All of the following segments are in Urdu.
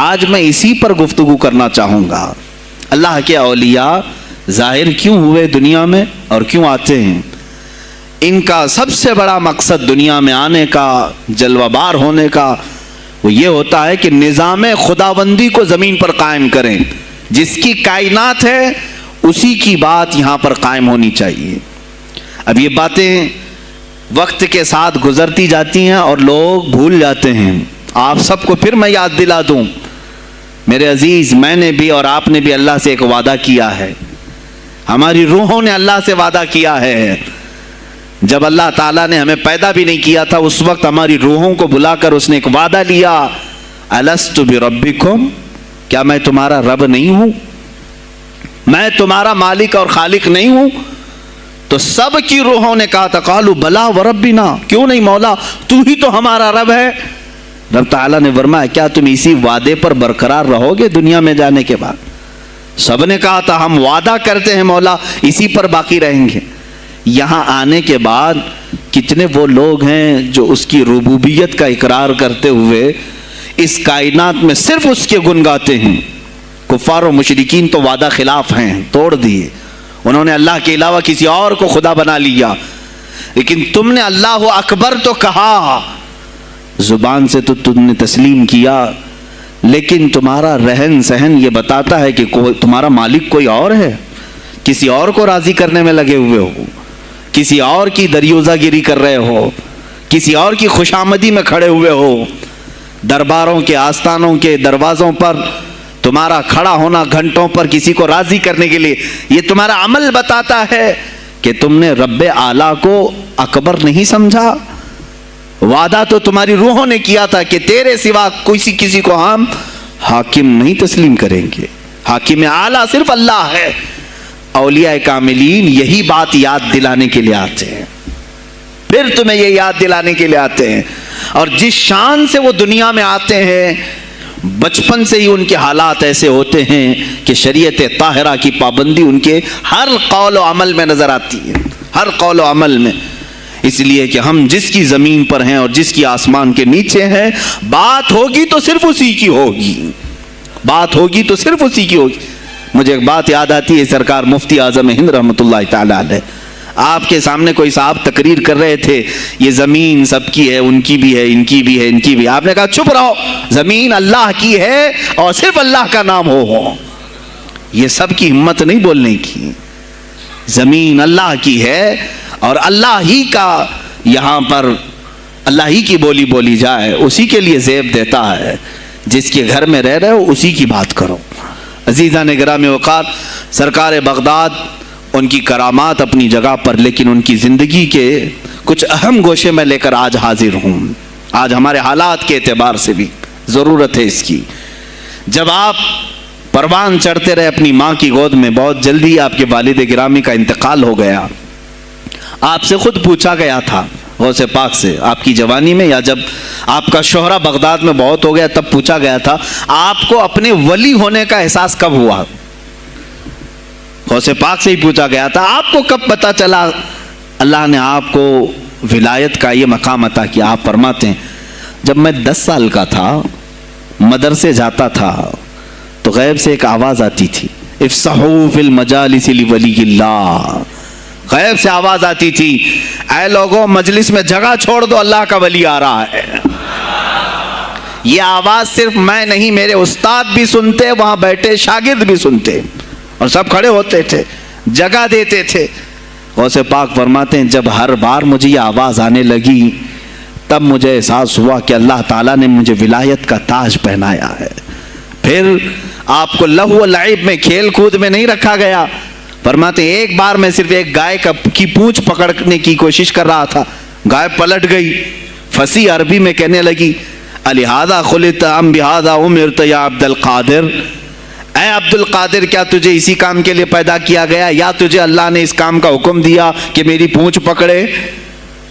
آج میں اسی پر گفتگو کرنا چاہوں گا۔ اللہ کے اولیاء ظاہر کیوں ہوئے دنیا میں اور کیوں آتے ہیں؟ ان کا سب سے بڑا مقصد دنیا میں آنے کا، جلوہ بار ہونے کا، وہ یہ ہوتا ہے کہ نظام خداوندی کو زمین پر قائم کریں۔ جس کی کائنات ہے اسی کی بات یہاں پر قائم ہونی چاہیے۔ اب یہ باتیں وقت کے ساتھ گزرتی جاتی ہیں اور لوگ بھول جاتے ہیں۔ آپ سب کو پھر میں یاد دلا دوں، میرے عزیز، میں نے بھی اور آپ نے بھی اللہ سے ایک وعدہ کیا ہے، ہماری روحوں نے اللہ سے وعدہ کیا ہے۔ جب اللہ تعالیٰ نے ہمیں پیدا بھی نہیں کیا تھا اس وقت ہماری روحوں کو بلا کر اس نے ایک وعدہ لیا، الست بربکم، کیا میں تمہارا رب نہیں ہوں؟ میں تمہارا مالک اور خالق نہیں ہوں؟ تو سب کی روحوں نے کہا تھا قالوا بلا وربنا، کیوں نہیں مولا، تو ہی تو ہمارا رب ہے۔ رب تعالیٰ نے فرمایا کیا تم اسی وعدے پر برقرار رہو گے دنیا میں جانے کے بعد؟ سب نے کہا تھا ہم وعدہ کرتے ہیں مولا اسی پر باقی رہیں گے۔ یہاں آنے کے بعد کتنے وہ لوگ ہیں جو اس کی ربوبیت کا اقرار کرتے ہوئے اس کائنات میں صرف اس کے گن گاتے ہیں۔ کفار و مشرکین تو وعدہ خلاف ہیں، توڑ دیے، انہوں نے اللہ کے علاوہ کسی اور کو خدا بنا لیا، لیکن تم نے اللہ اکبر تو کہا، زبان سے تو تم نے تسلیم کیا، لیکن تمہارا رہن سہن یہ بتاتا ہے کہ تمہارا مالک کوئی اور ہے، کسی اور کو راضی کرنے میں لگے ہوئے ہو، کسی اور کی دریوزہ گیری کر رہے ہو، کسی اور کی خوشامدی میں کھڑے ہوئے ہو، درباروں کے آستانوں کے دروازوں پر تمہارا کھڑا ہونا گھنٹوں پر کسی کو راضی کرنے کے لیے، یہ تمہارا عمل بتاتا ہے کہ تم نے رب اعلیٰ کو اکبر نہیں سمجھا۔ وعدہ تو تمہاری روحوں نے کیا تھا کہ تیرے سوا کسی کو ہم حاکم نہیں تسلیم کریں گے، حاکم اعلیٰ صرف اللہ ہے۔ اولیاء کاملین یہی بات یاد دلانے کے لیے آتے ہیں، پھر تمہیں یہ یاد دلانے کے لیے آتے ہیں، اور جس شان سے وہ دنیا میں آتے ہیں بچپن سے ہی ان کے حالات ایسے ہوتے ہیں کہ شریعت طاہرہ کی پابندی ان کے ہر قول و عمل میں نظر آتی ہے، ہر قول و عمل میں۔ اس لیے کہ ہم جس کی زمین پر ہیں اور جس کی آسمان کے نیچے ہیں، بات ہوگی تو صرف اسی کی ہوگی، بات ہوگی تو صرف اسی کی ہوگی۔ مجھے ایک بات یاد آتی ہے، سرکار مفتی اعظم ہند رحمۃ اللہ تعالی علیہ، آپ کے سامنے کوئی صاحب تقریر کر رہے تھے، یہ زمین سب کی ہے، ان کی بھی ہے، ان کی بھی ہے، ان کی بھی ہے۔ آپ نے کہا چپ رہو، زمین اللہ کی ہے اور صرف اللہ کا نام ہو۔ یہ سب کی ہمت نہیں بولنے کی، زمین اللہ کی ہے اور اللہ ہی کا، یہاں پر اللہ ہی کی بولی بولی جائے، اسی کے لیے زیب دیتا ہے۔ جس کے گھر میں رہ رہے ہو اسی کی بات کرو۔ عزیزان گرامی وقار، سرکار بغداد، ان کی کرامات اپنی جگہ پر، لیکن ان کی زندگی کے کچھ اہم گوشے میں لے کر آج حاضر ہوں۔ آج ہمارے حالات کے اعتبار سے بھی ضرورت ہے اس کی۔ جب آپ پروان چڑھتے رہے اپنی ماں کی گود میں، بہت جلدی آپ کے والد گرامی کا انتقال ہو گیا۔ آپ سے خود پوچھا گیا تھا غوث پاک سے، آپ کی جوانی میں یا جب آپ کا شہرہ بغداد میں بہت ہو گیا تب پوچھا گیا تھا آپ کو اپنے ولی ہونے کا احساس کب ہوا؟ غوث پاک سے ہی پوچھا گیا تھا آپ کو کب پتہ چلا اللہ نے آپ کو ولایت کا یہ مقام عطا کیا؟ آپ فرماتے ہیں جب میں 10 سال کا تھا، مدرسے جاتا تھا تو غیب سے ایک آواز آتی تھی، افصحوا فی المجالس لولی اللہ، غیب سے آواز آتی تھی اے لوگوں مجلس میں جگہ چھوڑ دو، اللہ کا ولی آ رہا ہے۔ یہ آواز صرف میں نہیں، میرے استاد بھی سنتے، وہاں بیٹھے شاگرد بھی سنتے، اور سب کھڑے ہوتے تھے، جگہ دیتے تھے۔ غوث پاک فرماتے ہیں جب ہر بار مجھے یہ آواز آنے لگی تب مجھے احساس ہوا کہ اللہ تعالیٰ نے مجھے ولایت کا تاج پہنایا ہے۔ پھر آپ کو لہو و لعب میں، کھیل کود میں نہیں رکھا گیا۔ فرماتے ہیں ایک بار میں صرف ایک گائے کی پونچھ پکڑنے کی کوشش کر رہا تھا، گائے پلٹ گئی، فصیح عربی میں کہنے لگی الہذا خلقت ام بہذا امرت یا عبد القادر، اے عبد القادر کیا تجھے اسی کام کے لیے پیدا کیا گیا یا تجھے اللہ نے اس کام کا حکم دیا کہ میری پونچھ پکڑے؟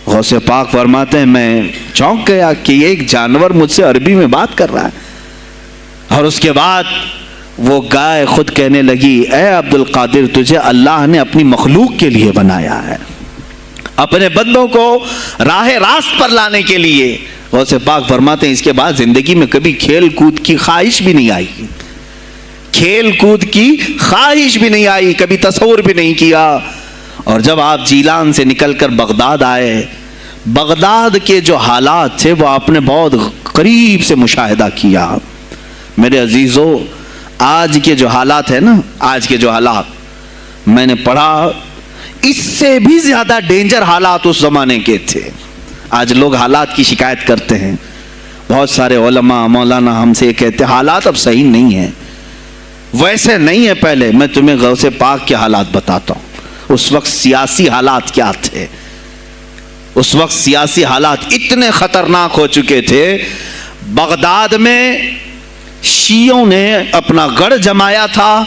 غوث پاک فرماتے ہیں میں چونک گیا کہ یہ ایک جانور مجھ سے عربی میں بات کر رہا ہے۔ اور اس کے بعد وہ گائے خود کہنے لگی اے عبد القادر تجھے اللہ نے اپنی مخلوق کے لیے بنایا ہے، اپنے بندوں کو راہ راست پر لانے کے لیے، غوث پاک فرماتے ہیں اس کے بعد زندگی میں کبھی کھیل کود کی خواہش بھی نہیں آئی، کھیل کود کی خواہش بھی نہیں آئی، کبھی تصور بھی نہیں کیا۔ اور جب آپ جیلان سے نکل کر بغداد آئے، بغداد کے جو حالات تھے وہ آپ نے بہت قریب سے مشاہدہ کیا۔ میرے عزیزو، آج کے جو حالات ہیں نا، آج کے جو حالات میں نے پڑھا، اس سے بھی زیادہ ڈینجر حالات اس زمانے کے تھے۔ آج لوگ حالات کی شکایت کرتے ہیں، بہت سارے علماء مولانا ہم سے یہ کہتے ہیں حالات اب صحیح نہیں ہیں، ویسے نہیں ہے پہلے۔ میں تمہیں غوث پاک کے حالات بتاتا ہوں، اس وقت سیاسی حالات کیا تھے۔ اس وقت سیاسی حالات اتنے خطرناک ہو چکے تھے، بغداد میں شیعوں نے اپنا گڑھ جمایا تھا،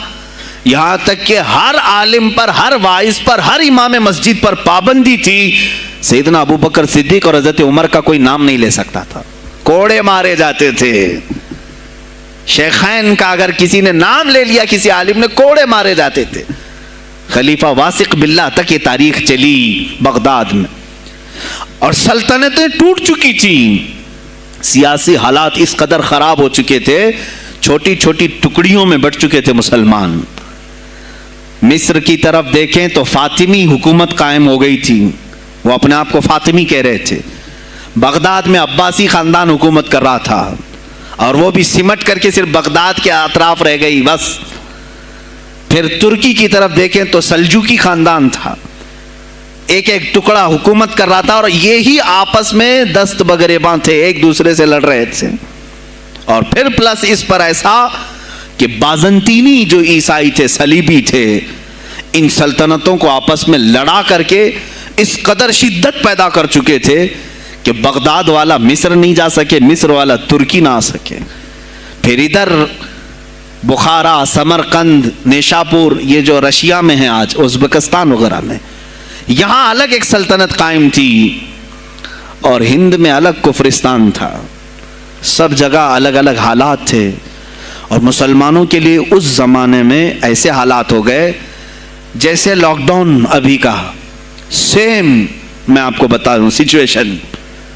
یہاں تک کہ ہر عالم پر، ہر واعظ پر، ہر امام مسجد پر پابندی تھی۔ سیدنا ابو بکر صدیق اور حضرت عمر کا کوئی نام نہیں لے سکتا تھا، کوڑے مارے جاتے تھے۔ شیخین کا اگر کسی نے نام لے لیا کسی عالم نے، کوڑے مارے جاتے تھے۔ خلیفہ واثق باللہ تک یہ تاریخ چلی بغداد میں، اور سلطنتیں ٹوٹ چکی تھیں۔ سیاسی حالات اس قدر خراب ہو چکے تھے، چھوٹی چھوٹی ٹکڑیوں میں بٹ چکے تھے مسلمان۔ مصر کی طرف دیکھیں تو فاطمی حکومت قائم ہو گئی تھی، وہ اپنے آپ کو فاطمی کہہ رہے تھے۔ بغداد میں عباسی خاندان حکومت کر رہا تھا، اور وہ بھی سمٹ کر کے صرف بغداد کے اطراف رہ گئی بس۔ پھر ترکی کی طرف دیکھیں تو سلجوقی خاندان تھا، ایک ایک ٹکڑا حکومت کر رہا تھا، اور یہی آپس میں دست بگریباں تھے، ایک دوسرے سے لڑ رہے تھے۔ اور پھر پلس اس پر ایسا کہ بازنطینی جو عیسائی تھے، صلیبی تھے، ان سلطنتوں کو آپس میں لڑا کر کے اس قدر شدت پیدا کر چکے تھے کہ بغداد والا مصر نہیں جا سکے، مصر والا ترکی نہ آ سکے۔ پھر ادھر بخارا، سمرقند، نیشاپور، یہ جو رشیا میں ہیں آج، ازبکستان وغیرہ میں، یہاں الگ ایک سلطنت قائم تھی، اور ہند میں الگ کفرستان تھا۔ سب جگہ الگ الگ حالات تھے، اور مسلمانوں کے لیے اس زمانے میں ایسے حالات ہو گئے جیسے لاک ڈاؤن ابھی کا سیم۔ میں آپ کو بتا دوں سچویشن،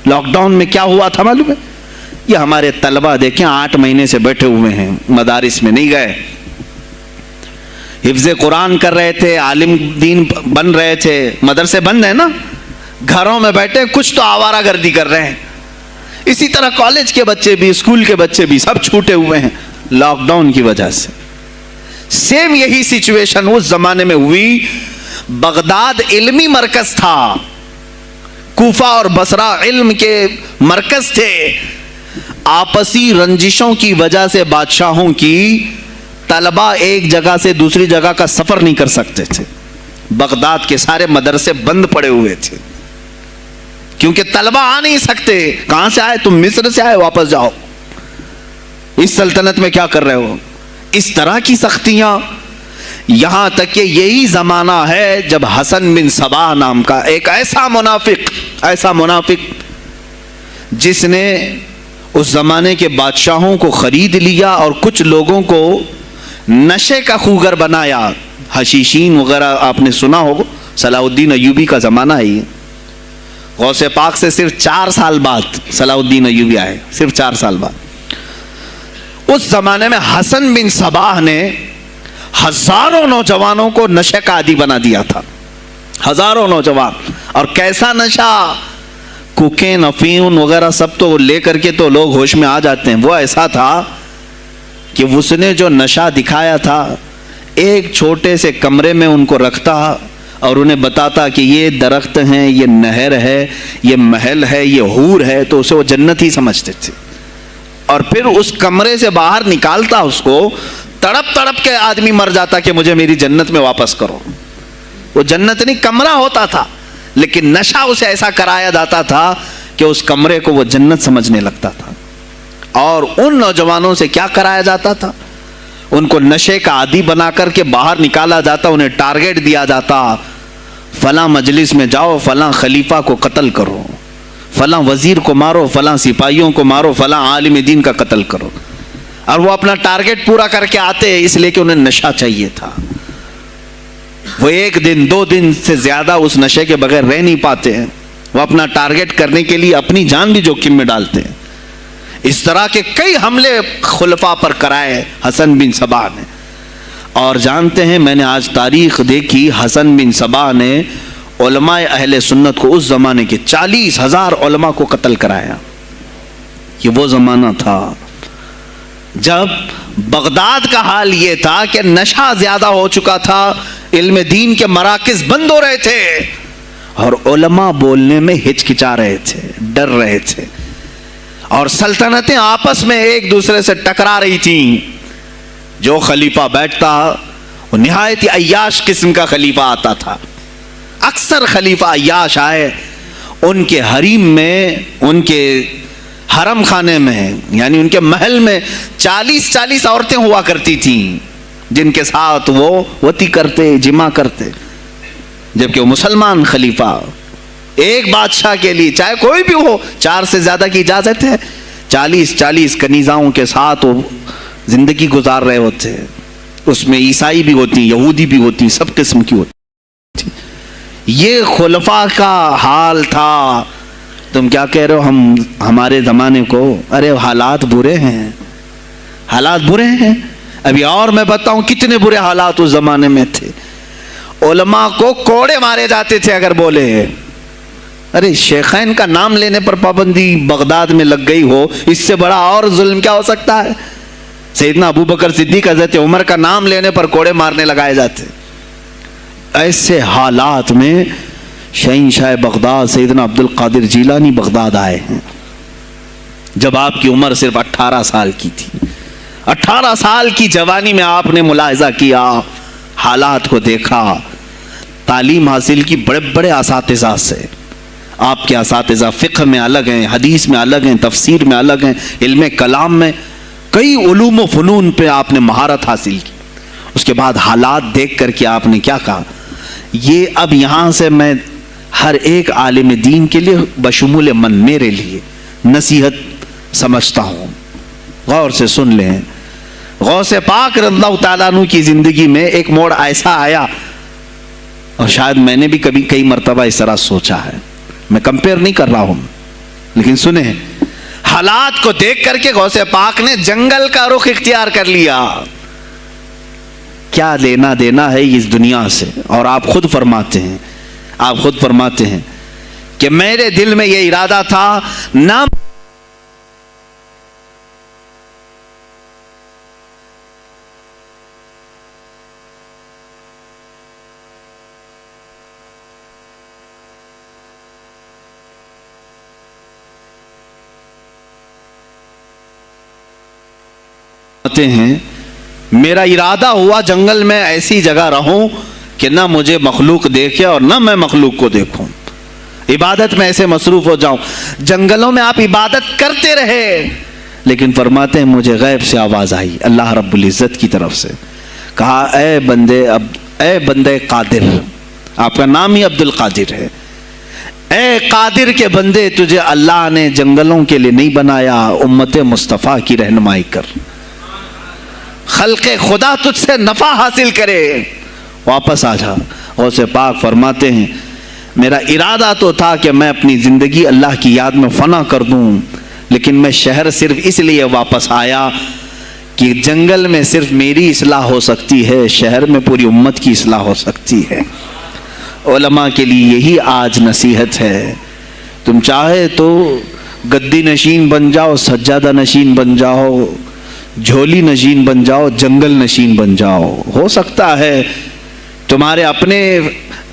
لاک ڈاؤن میں کیا ہوا تھا معلوم ہے؟ یہ ہمارے طلبہ دیکھیں 8 مہینے سے بیٹھے ہوئے ہیں، مدارس میں نہیں گئے، حفظ قرآن کر رہے تھے، عالم دین بن رہے تھے، مدرسے بند ہیں نا، گھروں میں بیٹھے کچھ تو آوارہ گردی کر رہے ہیں۔ اسی طرح کالج کے بچے بھی، اسکول کے بچے بھی، سب چھوٹے ہوئے ہیں لاک ڈاؤن کی وجہ سے۔ سیم یہی سچویشن اس زمانے میں ہوئی۔ بغداد علمی مرکز تھا، کوفہ اور بصرہ علم کے مرکز تھے۔ آپسی رنجشوں کی وجہ سے بادشاہوں کی طلبہ ایک جگہ سے دوسری جگہ کا سفر نہیں کر سکتے تھے۔ بغداد کے سارے مدرسے بند پڑے ہوئے تھے، کیونکہ طلبہ آ نہیں سکتے۔ کہاں سے آئے تم؟ مصر سے آئے، واپس جاؤ، اس سلطنت میں کیا کر رہے ہو؟ اس طرح کی سختیاں، یہاں تک کہ یہی زمانہ ہے جب حسن بن صباح نام کا ایک ایسا منافق جس نے اس زمانے کے بادشاہوں کو خرید لیا اور کچھ لوگوں کو نشے کا خوگر بنایا۔ حشیشین وغیرہ آپ نے سنا ہوگا، صلاح الدین ایوبی کا زمانہ ہے یہ۔ غوث پاک سے صرف 4 سال بعد صلاح الدین ایوبی آئے، صرف 4 سال بعد۔ اس زمانے میں حسن بن صباح نے ہزاروں نوجوانوں کو نشے کا عادی بنا دیا تھا، ہزاروں نوجوان۔ اور کیسا نشہ، کوکین، افیون وغیرہ سب تو لے کر کے تو لوگ ہوش میں آ جاتے ہیں۔ وہ ایسا تھا کہ اس نے جو نشہ دکھایا تھا، ایک چھوٹے سے کمرے میں ان کو رکھتا اور انہیں بتاتا کہ یہ درخت ہیں، یہ نہر ہے، یہ محل ہے، یہ حور ہے، تو اسے وہ جنت ہی سمجھتے تھے۔ اور پھر اس کمرے سے باہر نکالتا اس کو، تڑپ تڑپ کے آدمی مر جاتا کہ مجھے میری جنت میں واپس کرو۔ وہ جنت نہیں، کمرہ ہوتا تھا، لیکن نشہ اسے ایسا کرایا جاتا تھا کہ اس کمرے کو وہ جنت سمجھنے لگتا تھا۔ اور ان نوجوانوں سے کیا کرایا جاتا تھا؟ ان کو نشے کا عادی بنا کر کے باہر نکالا جاتا، انہیں ٹارگیٹ دیا جاتا، فلاں مجلس میں جاؤ، فلاں خلیفہ کو قتل کرو، فلاں وزیر کو مارو، فلاں سپاہیوں کو مارو، فلاں عالم دین کا قتل کرو۔ اور وہ اپنا ٹارگیٹ پورا کر کے آتے اس لیے کہ انہیں نشہ چاہیے تھا۔ وہ 1 دن 2 دن سے زیادہ اس نشے کے بغیر رہ نہیں پاتے ہیں، وہ اپنا ٹارگٹ کرنے کے لیے اپنی جان بھی جوخم میں ڈالتے ہیں. اس طرح کے کئی حملے خلفاء پر کرائے حسن بن صباح نے. اور جانتے ہیں میں نے آج تاریخ دیکھی, حسن بن صباح نے علماء اہل سنت کو اس زمانے کے 40,000 علماء کو قتل کرایا. یہ وہ زمانہ تھا جب بغداد کا حال یہ تھا کہ نشہ زیادہ ہو چکا تھا, علم دین کے مراکز بند ہو رہے تھے اور علماء بولنے میں ہچکچا رہے تھے, ڈر رہے تھے, اور سلطنتیں آپس میں ایک دوسرے سے ٹکرا رہی تھیں. جو خلیفہ بیٹھتا وہ نہایت عیاش قسم کا خلیفہ آتا تھا. اکثر خلیفہ عیاش آئے, ان کے حریم میں, ان کے حرم خانے میں, یعنی ان کے محل میں 40 عورتیں ہوا کرتی تھیں جن کے ساتھ وہ وطی کرتے, جمع کرتے. جبکہ وہ مسلمان خلیفہ ایک بادشاہ کے لیے چاہے کوئی بھی ہو 4 سے زیادہ کی اجازت ہے, 40 کنیزاؤں کے ساتھ وہ زندگی گزار رہے ہوتے. اس میں عیسائی بھی ہوتی, یہودی بھی ہوتی, سب قسم کی ہوتی. یہ خلفاء کا حال تھا. تم کیا کہہ رہے ہو ہمارے زمانے کو؟ ارے حالات برے ہیں, حالات برے ہیں. ابھی اور میں بتاؤں کتنے برے حالات اس زمانے میں تھے. علماء کو کوڑے مارے جاتے تھے اگر بولے. ارے شیخین کا نام لینے پر پابندی بغداد میں لگ گئی ہو, اس سے بڑا اور ظلم کیا ہو سکتا ہے؟ سیدنا ابو بکر صدیق حضرت عمر کا نام لینے پر کوڑے مارنے لگائے جاتے. ایسے حالات میں شہنشاہ بغداد سیدنا عبد القادر جیلانی بغداد آئے ہیں جب آپ کی عمر صرف 18 سال کی تھی. 18 سال کی جوانی میں آپ نے ملاحظہ کیا, حالات کو دیکھا, تعلیم حاصل کی بڑے بڑے اساتذہ سے. آپ کے اساتذہ فقہ میں الگ ہیں, حدیث میں الگ ہیں, تفسیر میں الگ ہیں, علم کلام میں, کئی علوم و فنون پہ آپ نے مہارت حاصل کی. اس کے بعد حالات دیکھ کر کے آپ نے کیا کہا, یہ اب یہاں سے میں ہر ایک عالم دین کے لیے بشمول من میرے لیے نصیحت سمجھتا ہوں. غور سے سن لیں. غوث پاک رضی اللہ تعالیٰ عنہ کی زندگی میں ایک موڑ ایسا آیا, اور شاید میں نے بھی کبھی کئی مرتبہ اس طرح سوچا ہے, میں کمپیئر نہیں کر رہا ہوں, لیکن سنیں حالات کو دیکھ کر کے غوث پاک نے جنگل کا رخ اختیار کر لیا. کیا لینا دینا ہے اس دنیا سے؟ اور آپ خود فرماتے ہیں کہ میرے دل میں یہ ارادہ تھا نہ ہیں, میرا ارادہ ہوا جنگل میں ایسی جگہ رہوں کہ نہ مجھے مخلوق دیکھے اور نہ میں مخلوق کو دیکھوں, عبادت میں ایسے مصروف ہو جاؤں. جنگلوں میں آپ عبادت کرتے رہے, لیکن فرماتے ہیں مجھے غیب سے آواز آئی اللہ رب العزت کی طرف سے, کہا اے بندے قادر, آپ کا نام ہی عبد القادر ہے, اے قادر کے بندے تجھے اللہ نے جنگلوں کے لیے نہیں بنایا, امت مصطفیٰ کی رہنمائی کر, خلق خدا تجھ سے نفع حاصل کرے, واپس آ جا. غوث پاک فرماتے ہیں میرا ارادہ تو تھا کہ میں اپنی زندگی اللہ کی یاد میں فنا کر دوں, لیکن میں شہر صرف اس لیے واپس آیا کہ جنگل میں صرف میری اصلاح ہو سکتی ہے, شہر میں پوری امت کی اصلاح ہو سکتی ہے. علماء کے لیے یہی آج نصیحت ہے. تم چاہے تو گدی نشین بن جاؤ, سجادہ نشین بن جاؤ, جھولی نشین بن جاؤ, جنگل نشین بن جاؤ. ہو سکتا ہے تمہارے اپنے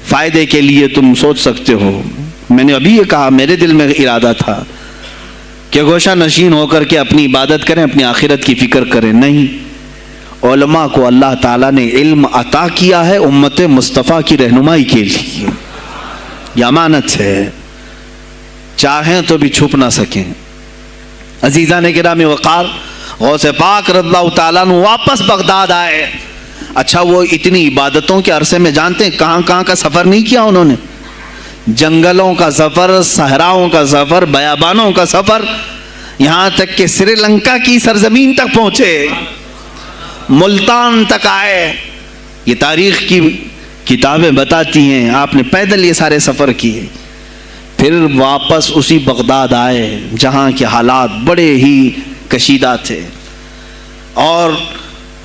فائدے کے لیے تم سوچ سکتے ہو. میں نے ابھی یہ کہا میرے دل میں ارادہ تھا کہ گوشہ نشین ہو کر کے اپنی عبادت کریں, اپنی آخرت کی فکر کریں. نہیں, علماء کو اللہ تعالیٰ نے علم عطا کیا ہے امت مصطفیٰ کی رہنمائی کے لیے. یہ امانت ہے, چاہیں تو بھی چھپ نہ سکیں. عزیزان گرامی وقار, غوث پاک رضی اللہ تعالیٰ عنہ واپس بغداد آئے. اچھا وہ اتنی عبادتوں کے عرصے میں جانتے ہیں کہاں کہاں کا سفر نہیں کیا انہوں نے؟ جنگلوں کا سفر, صحراؤں کا سفر, بیابانوں کا سفر, یہاں تک کہ سری لنکا کی سرزمین تک پہنچے, ملتان تک آئے. یہ تاریخ کی کتابیں بتاتی ہیں آپ نے پیدل یہ سارے سفر کیے. پھر واپس اسی بغداد آئے جہاں کے حالات بڑے ہی کشیدہ تھے، اور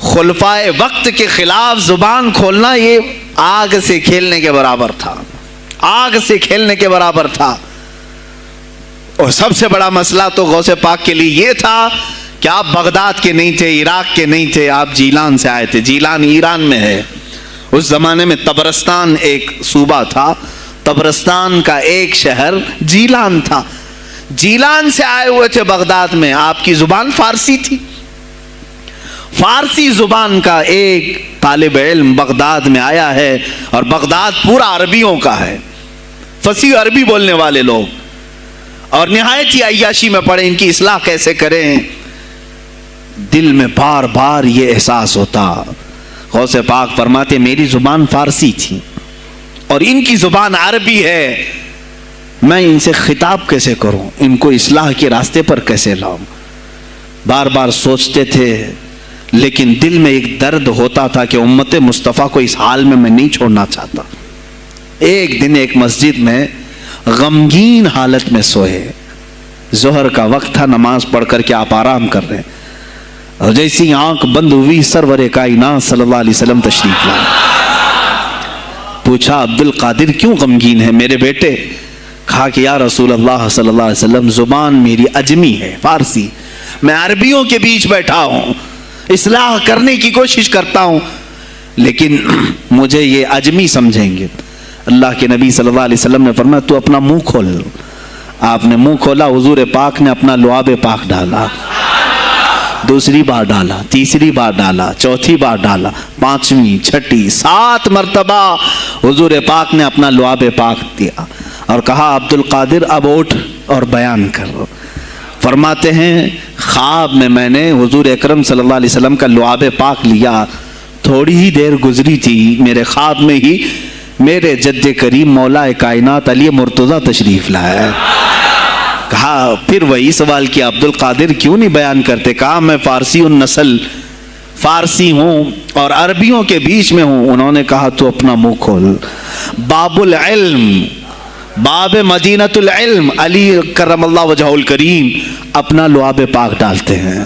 خلفائے وقت کے خلاف زبان کھولنا یہ آگ سے کھیلنے کے برابر تھا، آگ سے کھیلنے کے برابر تھا۔ اور سب سے بڑا مسئلہ تو غوث پاک کے لیے یہ تھا کہ آپ بغداد کے نہیں تھے، عراق کے نہیں تھے، آپ جیلان سے آئے تھے۔ جیلان ایران میں ہے۔ اس زمانے میں طبرستان ایک صوبہ تھا، طبرستان کا ایک شہر جیلان تھا۔ جیلان سے آئے ہوئے تھے بغداد میں، آپ کی زبان فارسی تھی۔ فارسی زبان کا ایک طالب علم بغداد میں آیا ہے، اور بغداد پورا عربیوں کا ہے، فصیح عربی بولنے والے لوگ، اور نہایت ہی عیاشی میں پڑے، ان کی اصلاح کیسے کریں۔ دل میں بار بار یہ احساس ہوتا۔ غوث پاک فرماتے میری زبان فارسی تھی اور ان کی زبان عربی ہے، میں ان سے خطاب کیسے کروں، ان کو اصلاح کے راستے پر کیسے لاؤں۔ بار بار سوچتے تھے، لیکن دل میں ایک درد ہوتا تھا کہ امت مصطفیٰ کو اس حال میں میں نہیں چھوڑنا چاہتا۔ ایک دن ایک مسجد میں غمگین حالت میں سوئے، ظہر کا وقت تھا، نماز پڑھ کر کے آپ آرام کر رہے ہیں، اور جیسی آنکھ بند ہوئی سرور کائنات صلی اللہ علیہ وسلم تشریف لائے۔ پوچھا عبد القادر کیوں غمگین ہے میرے بیٹے؟ کہا کہ یا رسول اللہ صلی اللہ علیہ وسلم زبان میری اجمی ہے، فارسی، میں عربیوں کے بیچ بیٹھا ہوں، اصلاح کرنے کی کوشش کرتا ہوں، لیکن مجھے یہ اجمی سمجھیں گے۔ اللہ کے نبی صلی اللہ علیہ وسلم نے فرمایا تو اپنا منہ کھول۔ آپ نے منہ کھولا، حضور پاک نے اپنا لعاب پاک ڈالا، دوسری بار ڈالا، تیسری بار ڈالا، چوتھی بار ڈالا، پانچویں، چھٹی، 7 مرتبہ حضور پاک نے اپنا لعاب پاک دیا اور کہا عبد القادر اب اٹھ اور بیان کر۔ فرماتے ہیں خواب میں نے حضور اکرم صلی اللہ علیہ وسلم کا لعاب پاک لیا، تھوڑی ہی دیر گزری تھی، میرے خواب میں ہی میرے جد کریم مولا کائنات علی مرتضیٰ تشریف لائے۔ کہا پھر وہی سوال کیا عبد القادر کیوں نہیں بیان کرتے؟ کہا میں فارسی النسل، فارسی ہوں اور عربیوں کے بیچ میں ہوں۔ انہوں نے کہا تو اپنا منہ کھول۔ باب العلم، باب مدینۃ العلم، علی کرم اللہ وجہہ الکریم اپنا لعاب پاک ڈالتے ہیں،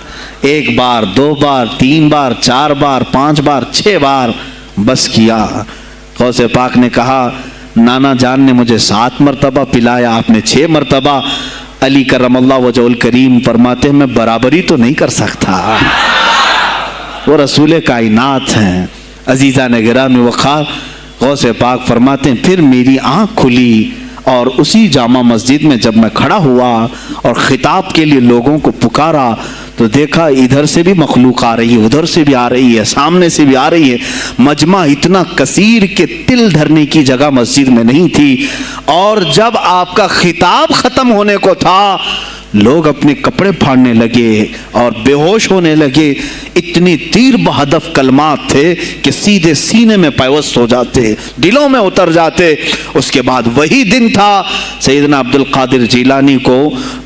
1 بار، 2 بار، 3 بار، 4 بار، 5 بار، 6 بار، بس کیا۔ غوث پاک نے کہا نانا جان نے مجھے 7 مرتبہ پلایا، آپ نے 6 مرتبہ۔ علی کرم اللہ وجہ الکریم فرماتے ہیں میں برابری تو نہیں کر سکتا، وہ رسول کائنات ہیں۔ عزیزان گرامی وقار، غوث پاک فرماتے ہیں پھر میری آنکھ کھلی، اور اسی جامع مسجد میں جب میں کھڑا ہوا اور خطاب کے لیے لوگوں کو پکارا تو دیکھا ادھر سے بھی مخلوق آ رہی ہے، ادھر سے بھی آ رہی ہے، سامنے سے بھی آ رہی ہے۔ مجمع اتنا کثیر کہ تل دھرنے کی جگہ مسجد میں نہیں تھی، اور جب آپ کا خطاب ختم ہونے کو تھا لوگ اپنے کپڑے پھاڑنے لگے اور بے ہوش ہونے لگے۔ اتنی تیر بہدف کلمات تھے کہ سیدھے سینے میں پیوست ہو جاتے، دلوں میں اتر جاتے۔ اس کے بعد وہی دن تھا سیدنا عبد القادر جیلانی کو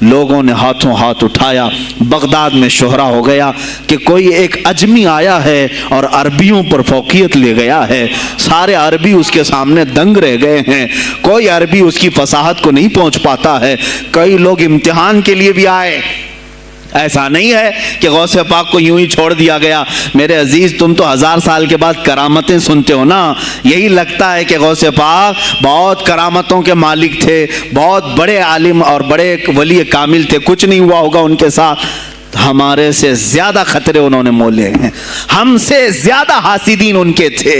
لوگوں نے ہاتھوں ہاتھ اٹھایا۔ بغداد میں شہرہ ہو گیا کہ کوئی ایک اجمی آیا ہے اور عربیوں پر فوقیت لے گیا ہے، سارے عربی اس کے سامنے دنگ رہ گئے ہیں، کوئی عربی اس کی فصاحت کو نہیں پہنچ پاتا ہے۔ کئی لوگ امتحان کے لیے بھی آئے، ایسا نہیں ہے کہ غوث پاک کو یوں ہی چھوڑ دیا گیا۔ میرے عزیز تم تو 1000 سال کے بعد کرامتیں سنتے ہو نا، یہی لگتا ہے کہ غوث پاک بہت کرامتوں کے مالک تھے، بہت بڑے عالم اور بڑے ولی کامل تھے، کچھ نہیں ہوا ہوگا ان کے ساتھ۔ ہمارے سے زیادہ خطرے انہوں نے مولے ہیں، ہم سے زیادہ حاسدین ان کے تھے،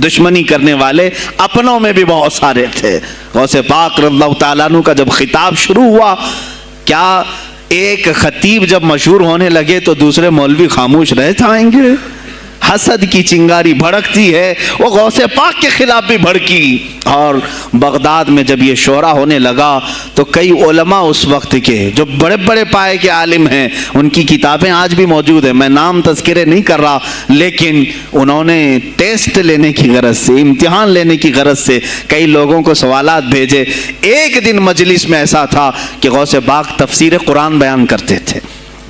دشمنی کرنے والے اپنوں میں بھی بہت سارے تھے۔ غوث پاک رضی اللہ تعالیٰ عنہ کا جب خطاب شروع ہوا، کیا ایک خطیب جب مشہور ہونے لگے تو دوسرے مولوی خاموش رہ جائیں گے؟ حسد کی چنگاری بھڑکتی ہے، وہ غوث پاک کے خلاف بھی بھڑکی۔ اور بغداد میں جب یہ شورا ہونے لگا تو کئی علماء اس وقت کے جو بڑے بڑے پائے کے عالم ہیں، ان کی کتابیں آج بھی موجود ہیں، میں نام تذکرے نہیں کر رہا، لیکن انہوں نے ٹیسٹ لینے کی غرض سے، امتحان لینے کی غرض سے کئی لوگوں کو سوالات بھیجے۔ ایک دن مجلس میں ایسا تھا کہ غوث پاک تفسیر قرآن بیان کرتے تھے،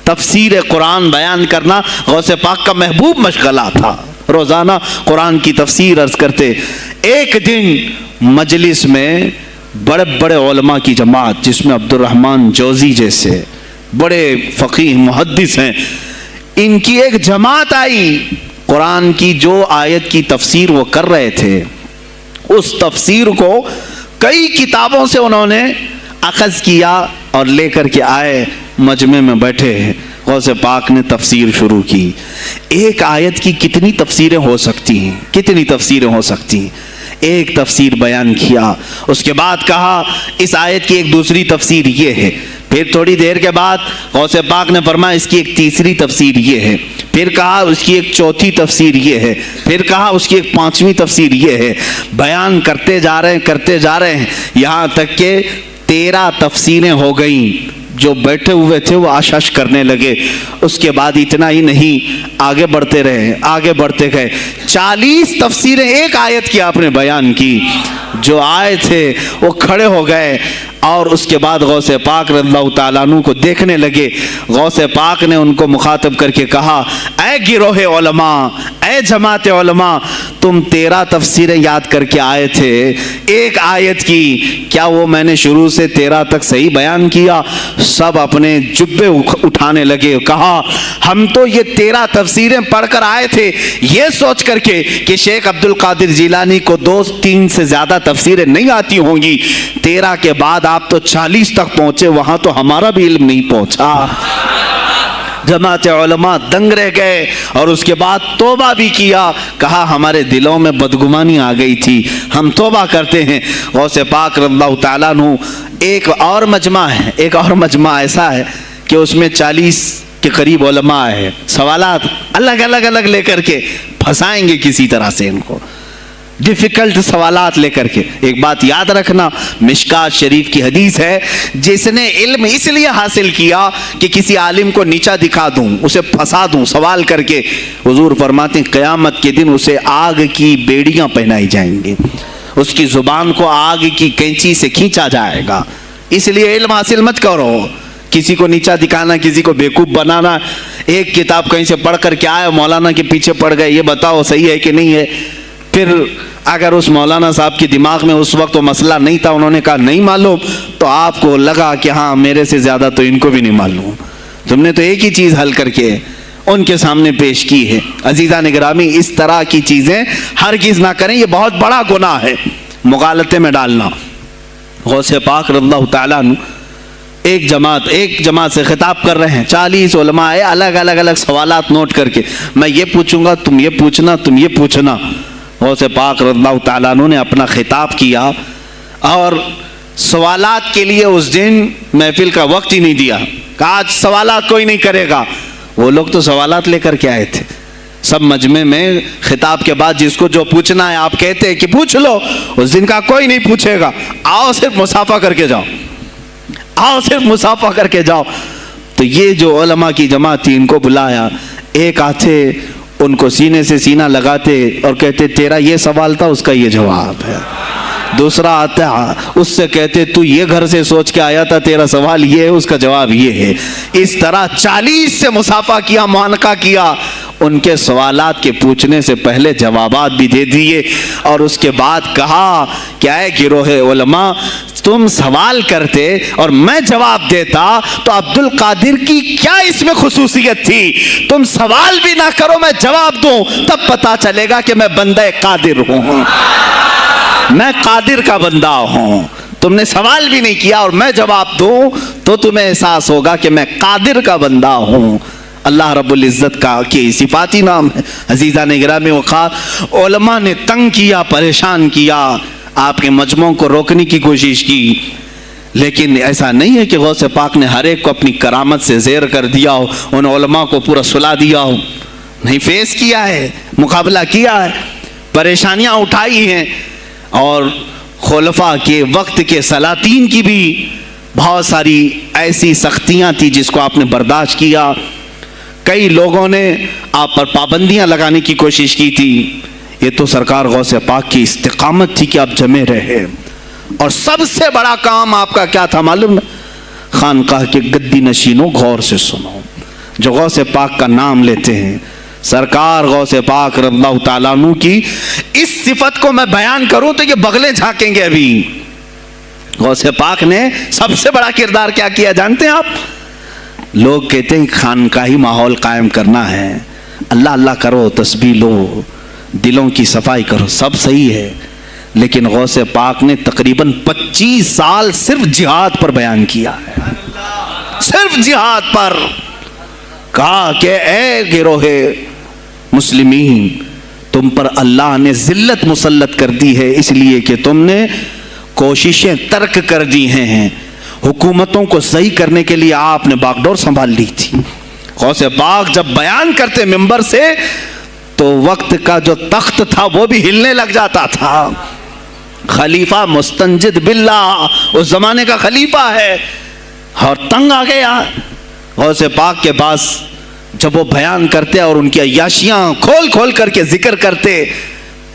تفسیر قرآن بیان کرنا غوث پاک کا محبوب مشغلہ تھا، روزانہ قرآن کی تفسیر عرض کرتے۔ ایک دن مجلس میں بڑے بڑے علماء کی جماعت جس میں عبدالرحمن جوزی جیسے بڑے فقیہ محدث ہیں، ان کی ایک جماعت آئی، قرآن کی جو آیت کی تفسیر وہ کر رہے تھے اس تفسیر کو کئی کتابوں سے انہوں نے اخذ کیا اور لے کر کے آئے، مجمع میں بیٹھے ہیں، غوث پاک نے تفسیر شروع کی۔ ایک آیت کی کتنی تفسیریں ہو سکتی ہیں، کتنی تفسیریں ہو سکتی ہیں، ایک تفسیر بیان کیا، اس کے بعد کہا اس آیت کی ایک دوسری تفسیر یہ ہے، پھر تھوڑی دیر کے بعد غوث پاک نے فرمایا اس کی ایک تیسری تفسیر یہ ہے، پھر کہا اس کی ایک چوتھی تفسیر یہ ہے، پھر کہا اس کی ایک پانچویں تفسیر یہ ہے، بیان کرتے جا رہے ہیں یہاں تک کہ 13 تفسیریں ہو گئیں۔ جو بیٹھے ہوئے تھے وہ آشش کرنے لگے۔ اس کے بعد اتنا ہی نہیں، آگے بڑھتے رہے، آگے بڑھتے گئے، 40 تفسیریں ایک آیت کی آپ نے بیان کی۔ جو آئے تھے وہ کھڑے ہو گئے اور اس کے بعد غوث پاک رضی اللہ تعالیٰ عنہ کو دیکھنے لگے۔ غوث پاک نے ان کو مخاطب کر کے کہا، اے گروہ علماء، اے جماعت علماء، تم 13 تفسیریں یاد کر کے آئے تھے ایک آیت کی، کیا وہ میں نے شروع سے 13 تک صحیح بیان کیا؟ سب اپنے جبے اٹھانے لگے، کہا ہم تو یہ 13 تفسیریں پڑھ کر آئے تھے یہ سوچ کر کے کہ شیخ عبد القادر جیلانی کو 2-3 سے زیادہ تفسیریں نہیں آتی ہوں گی، 13 کے بعد آپ تو 40 تک پہنچے، وہاں تو ہمارا بھی علم نہیں پہنچا۔ جماعت علماء دنگ رہ گئے اور اس کے بعد توبہ بھی کیا، کہا ہمارے دلوں میں بدگمانی آ گئی تھی، ہم توبہ کرتے ہیں۔ غوث پاک رضی اللہ تعالیٰ عنہ ایک اور مجمع ایسا ہے کہ اس میں 40 کے قریب علماء ہے، سوالات الگ لے کر کے پھنسائیں گے کسی طرح سے ان کو، ڈیفیکلٹ سوالات لے کر کے۔ ایک بات یاد رکھنا، مشکات شریف کی حدیث ہے، جس نے علم اس لیے حاصل کیا کہ کسی عالم کو نیچا دکھا دوں، اسے پھنسا دوں سوال کر کے، حضور فرماتے ہیں قیامت کے دن اسے آگ کی بیڑیاں پہنائی جائیں گی، اس کی زبان کو آگ کی کینچی سے کھینچا جائے گا۔ اس لیے علم حاصل مت کرو، کسی کو نیچا دکھانا، کسی کو بیوقوف بنانا۔ ایک کتاب کہیں سے پڑھ کر کے آئے، مولانا کے پیچھے پڑ گئے، یہ بتاؤ صحیح ہے کہ نہیں ہے۔ پھر اگر اس مولانا صاحب کی دماغ میں اس وقت وہ مسئلہ نہیں تھا، انہوں نے کہا نہیں معلوم، تو آپ کو لگا کہ ہاں میرے سے زیادہ تو ان کو بھی نہیں معلوم، تم نے تو ایک ہی چیز حل کر کے ان کے سامنے پیش کی ہے۔ عزیزان گرامی، اس طرح کی چیزیں ہرگز نہ کریں، یہ بہت بڑا گناہ ہے مغالطے میں ڈالنا۔ غوث پاک رضی اللہ تعالیٰ عنہ ایک جماعت سے خطاب کر رہے ہیں، 40 علماء آئے، الگ سوالات نوٹ کر کے، میں یہ پوچھوں گا، تم یہ پوچھنا، تم یہ پوچھنا۔ غوث پاک رضی اللہ تعالیٰ عنہ نے اپنا خطاب کیا اور سوالات کے لیے اس دن محفل کا وقت ہی نہیں دیا، کہا آج سوالات کوئی نہیں کرے گا۔ وہ لوگ تو سوالات لے کر کے آئے تھے، سب مجمع میں خطاب کے بعد جس کو جو پوچھنا ہے آپ کہتے ہیں کہ پوچھ لو، اس دن کا کوئی نہیں پوچھے گا، آؤ صرف مصافحہ کر کے جاؤ، آؤ صرف مصافحہ کر کے جاؤ۔ تو یہ جو علماء کی جماعت تھی ان کو بلایا، ایک آتے ان کو سینے سے سینہ لگاتے اور کہتے تیرا یہ سوال تھا، اس کا یہ جواب ہے۔ دوسرا آتا اس سے کہتے تو یہ گھر سے سوچ کے آیا تھا، تیرا سوال یہ ہے، اس کا جواب یہ ہے۔ اس طرح 40 سے مصافحہ کیا، معانقہ کیا، ان کے سوالات کے پوچھنے سے پہلے جوابات بھی دے دیے، اور اس کے بعد کہا کیا ہے گروہ علماء، تم سوال کرتے اور میں جواب دیتا تو عبد القادر کی کیا اس میں خصوصیت تھی؟ تم سوال بھی نہ کرو، میں جواب دوں، تب پتا چلے گا کہ میں بندہ قادر ہوں، میں قادر کا بندہ ہوں۔ تم نے سوال بھی نہیں کیا اور میں جواب دوں تو تمہیں احساس ہوگا کہ میں قادر کا بندہ ہوں۔ اللہ رب العزت کا کی صفاتی نام ہے۔ عزیزان گرامی وقار، علماء نے تنگ کیا، پریشان کیا، آپ کے مجموعوں کو روکنے کی کوشش کی، لیکن ایسا نہیں ہے کہ غوث پاک نے ہر ایک کو اپنی کرامت سے زیر کر دیا ہو، ان علماء کو پورا سلا دیا ہو، نہیں، فیس کیا ہے، مقابلہ کیا ہے، پریشانیاں اٹھائی ہیں، اور خلفاء کے وقت کے سلاطین کی بھی بہت ساری ایسی سختیاں تھی جس کو آپ نے برداشت کیا۔ کئی لوگوں نے آپ پر پابندیاں لگانے کی کوشش کی تھی، یہ تو سرکار غوث پاک کی استقامت تھی کہ آپ جمے رہے۔ اور سب سے بڑا کام آپ کا کیا تھا معلوم ہے؟ خانقاہ کے گدی نشینوں غور سے سنو، جو غوث پاک کا نام لیتے ہیں، سرکار غوث پاک رضی اللہ تعالیٰ عنہ کی اس صفت کو میں بیان کروں تو یہ بغلیں جھانکیں گے ابھی، غوث پاک نے سب سے بڑا کردار کیا کیا جانتے ہیں آپ؟ لوگ کہتے ہیں خانقاہی ماحول قائم کرنا ہے، اللہ اللہ کرو، تسبیح لو، دلوں کی صفائی کرو، سب صحیح ہے، لیکن غوث پاک نے تقریباً 25 سال صرف جہاد پر بیان کیا ہے، صرف جہاد پر. کہا کہ اے گروہ مسلمین، تم پر اللہ نے ذلت مسلط کر دی ہے اس لیے کہ تم نے کوششیں ترک کر دی ہیں، حکومتوں کو صحیح کرنے کے لیے آپ نے باغ ڈور سنبھال لی تھی. غوث پاک جب بیان کرتے ممبر سے تو وقت کا جو تخت تھا وہ بھی ہلنے لگ جاتا تھا. خلیفہ مستنجد باللہ اس زمانے کا خلیفہ ہے اور تنگ آ گیا غوث پاک کے پاس. جب وہ بیان کرتے اور ان کی عیاشیاں کھول کھول کر کے ذکر کرتے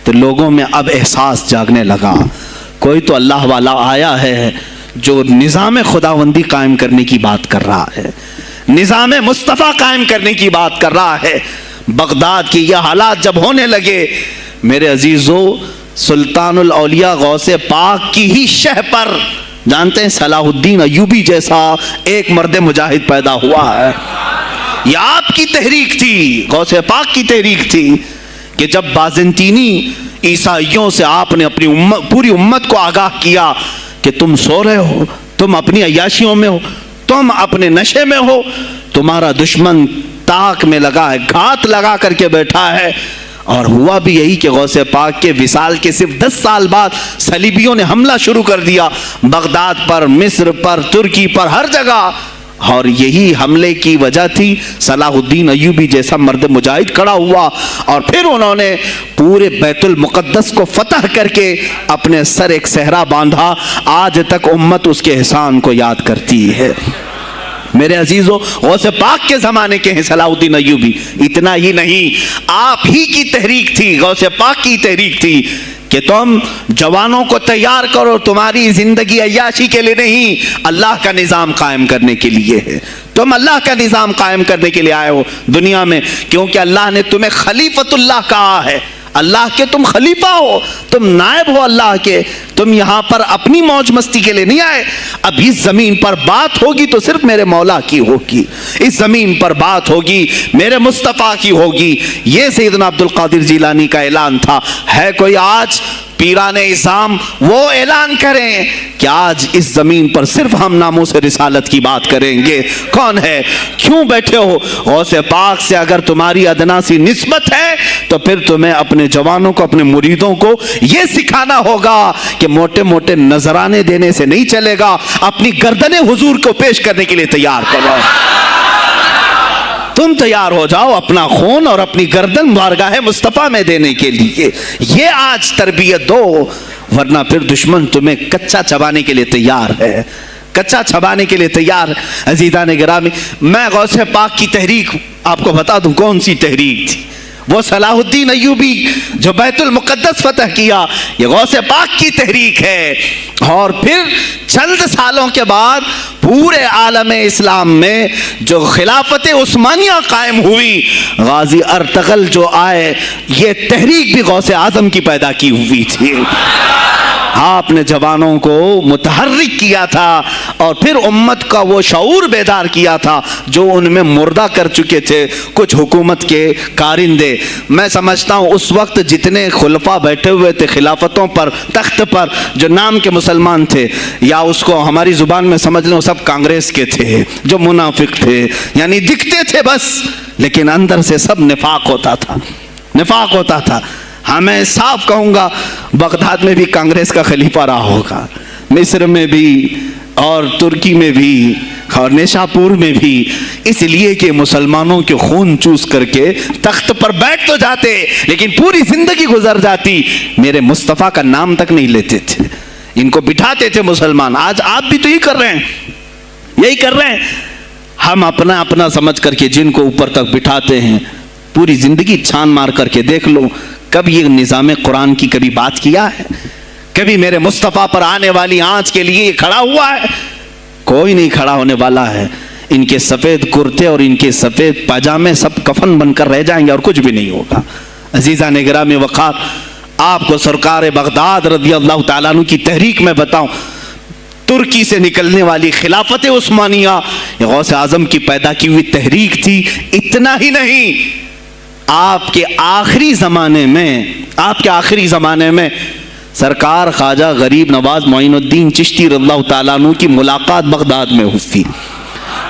تو لوگوں میں اب احساس جاگنے لگا، کوئی تو اللہ والا آیا ہے جو نظام خداوندی قائم کرنے کی بات کر رہا ہے، نظام مصطفیٰ قائم کرنے کی بات کر رہا ہے. بغداد کی یہ حالات جب ہونے لگے میرے عزیزو، سلطان الاولیاء غوث پاک کی ہی شہ پر جانتے ہیں صلاح الدین ایوبی جیسا ایک مرد مجاہد پیدا ہوا ہے. یہ آپ کی تحریک تھی، غوث پاک کی تحریک تھی کہ جب بازنطینی عیسائیوں سے آپ نے اپنی پوری امت کو آگاہ کیا کہ تم سو رہے ہو، تم اپنی عیاشیوں میں ہو، تم اپنے نشے میں ہو، تمہارا دشمن تاک میں لگا ہے، گھات لگا کر کے بیٹھا ہے. اور ہوا بھی یہی کہ غوث پاک کے وصال کے صرف 10 سال بعد صلیبیوں نے حملہ شروع کر دیا بغداد پر، مصر پر، ترکی پر، ہر جگہ. اور یہی حملے کی وجہ تھی صلاح الدین ایوبی جیسا مرد مجاہد کھڑا ہوا اور پھر انہوں نے پورے بیت المقدس کو فتح کر کے اپنے سر ایک صحرا باندھا. آج تک امت اس کے احسان کو یاد کرتی ہے. میرے عزیزو، غوث پاک کے زمانے کے ہیں صلاح الدین ایوبی. اتنا ہی نہیں، آپ ہی کی تحریک تھی، غوث پاک کی تحریک تھی کہ تم جوانوں کو تیار کرو، تمہاری زندگی عیاشی کے لیے نہیں، اللہ کا نظام قائم کرنے کے لیے ہے. تم اللہ کا نظام قائم کرنے کے لیے آئے ہو دنیا میں، کیونکہ اللہ نے تمہیں خلیفۃ اللہ کہا ہے. اللہ کے تم خلیفہ ہو، تم نائب ہو اللہ کے. تم یہاں پر اپنی موج مستی کے لیے نہیں آئے. اب اس زمین پر بات ہوگی تو صرف میرے مولا کی ہوگی، اس زمین پر بات ہوگی میرے مصطفیٰ کی ہوگی. یہ سیدنا عبد القادر جیلانی کا اعلان تھا. ہے کوئی آج پیران اعظام وہ اعلان کریں کہ آج اس زمین پر صرف ہم ناموس رسالت کی بات کریں گے؟ کون ہے؟ کیوں بیٹھے ہو؟ غوث پاک سے اگر تمہاری ادنا سی نسبت ہے تو پھر تمہیں اپنے جوانوں کو، اپنے مریدوں کو یہ سکھانا ہوگا کہ موٹے موٹے نذرانے دینے سے نہیں چلے گا، اپنی گردنیں حضور کو پیش کرنے کے لیے تیار کرو. تم تیار ہو جاؤ اپنا خون اور اپنی گردن بارگاہ مصطفیٰ میں دینے کے لیے. یہ آج تربیت دو، ورنہ پھر دشمن تمہیں کچا چبانے کے لیے تیار ہے، کچا چبانے کے لیے تیار. عزیزان گرامی، میں غوث پاک کی تحریک آپ کو بتا دوں کون سی تحریک تھی. وہ صلاح الدین ایوبی جو بیت المقدس فتح کیا، یہ غوث پاک کی تحریک ہے. اور پھر چند سالوں کے بعد پورے عالم اسلام میں جو خلافت عثمانیہ قائم ہوئی، غازی ارطغرل جو آئے، یہ تحریک بھی غوث اعظم کی پیدا کی ہوئی تھی. آپ نے جوانوں کو متحرک کیا تھا اور پھر امت کا وہ شعور بیدار کیا تھا جو ان میں مردہ کر چکے تھے کچھ حکومت کے کارندے. میں سمجھتا ہوں اس وقت جتنے خلفاء بیٹھے ہوئے تھے خلافتوں پر، تخت پر، جو نام کے مسلمان تھے، یا اس کو ہماری زبان میں سمجھ لیں سب کانگریس کے تھے، جو منافق تھے، یعنی دکھتے تھے بس لیکن اندر سے سب نفاق ہوتا تھا، نفاق ہوتا تھا. ہاں میں صاف کہوں گا، بغداد میں بھی کانگریس کا خلیفہ رہا ہوگا، مصر میں بھی اور ترکی میں بھی اور نیشاپور میں بھی، اس لیے کہ مسلمانوں کے خون چوس کر کے تخت پر بیٹھ تو جاتے لیکن پوری زندگی گزر جاتی، میرے مصطفیٰ کا نام تک نہیں لیتے تھے. ان کو بٹھاتے تھے مسلمان. آج آپ بھی تو یہی کر رہے ہیں، یہی کر رہے ہیں. ہم اپنا اپنا سمجھ کر کے جن کو اوپر تک بٹھاتے ہیں، پوری زندگی چھان مار کر کے دیکھ لو کب یہ نظام قرآن کی کبھی بات کیا ہے؟ کبھی میرے مصطفیٰ پر آنے والی آنچ کے لیے کھڑا ہوا ہے؟ کوئی نہیں کھڑا ہونے والا ہے. ان کے سفید کرتے اور ان کے سفید پاجامے سب کفن بن کر رہ جائیں گے اور کچھ بھی نہیں ہوگا. عزیزان گرامی وقار، آپ کو سرکار بغداد رضی اللہ تعالیٰ عنہ کی تحریک میں بتاؤں. ترکی سے نکلنے والی خلافت عثمانیہ یہ غوث اعظم کی پیدا کی ہوئی تحریک تھی۔ اتنا ہی نہیں، آپ کے آخری زمانے میں سرکار خواجہ غریب نواز معین الدین چشتی رضی اللہ تعالیٰ عنہ کی ملاقات بغداد میں ہوئی۔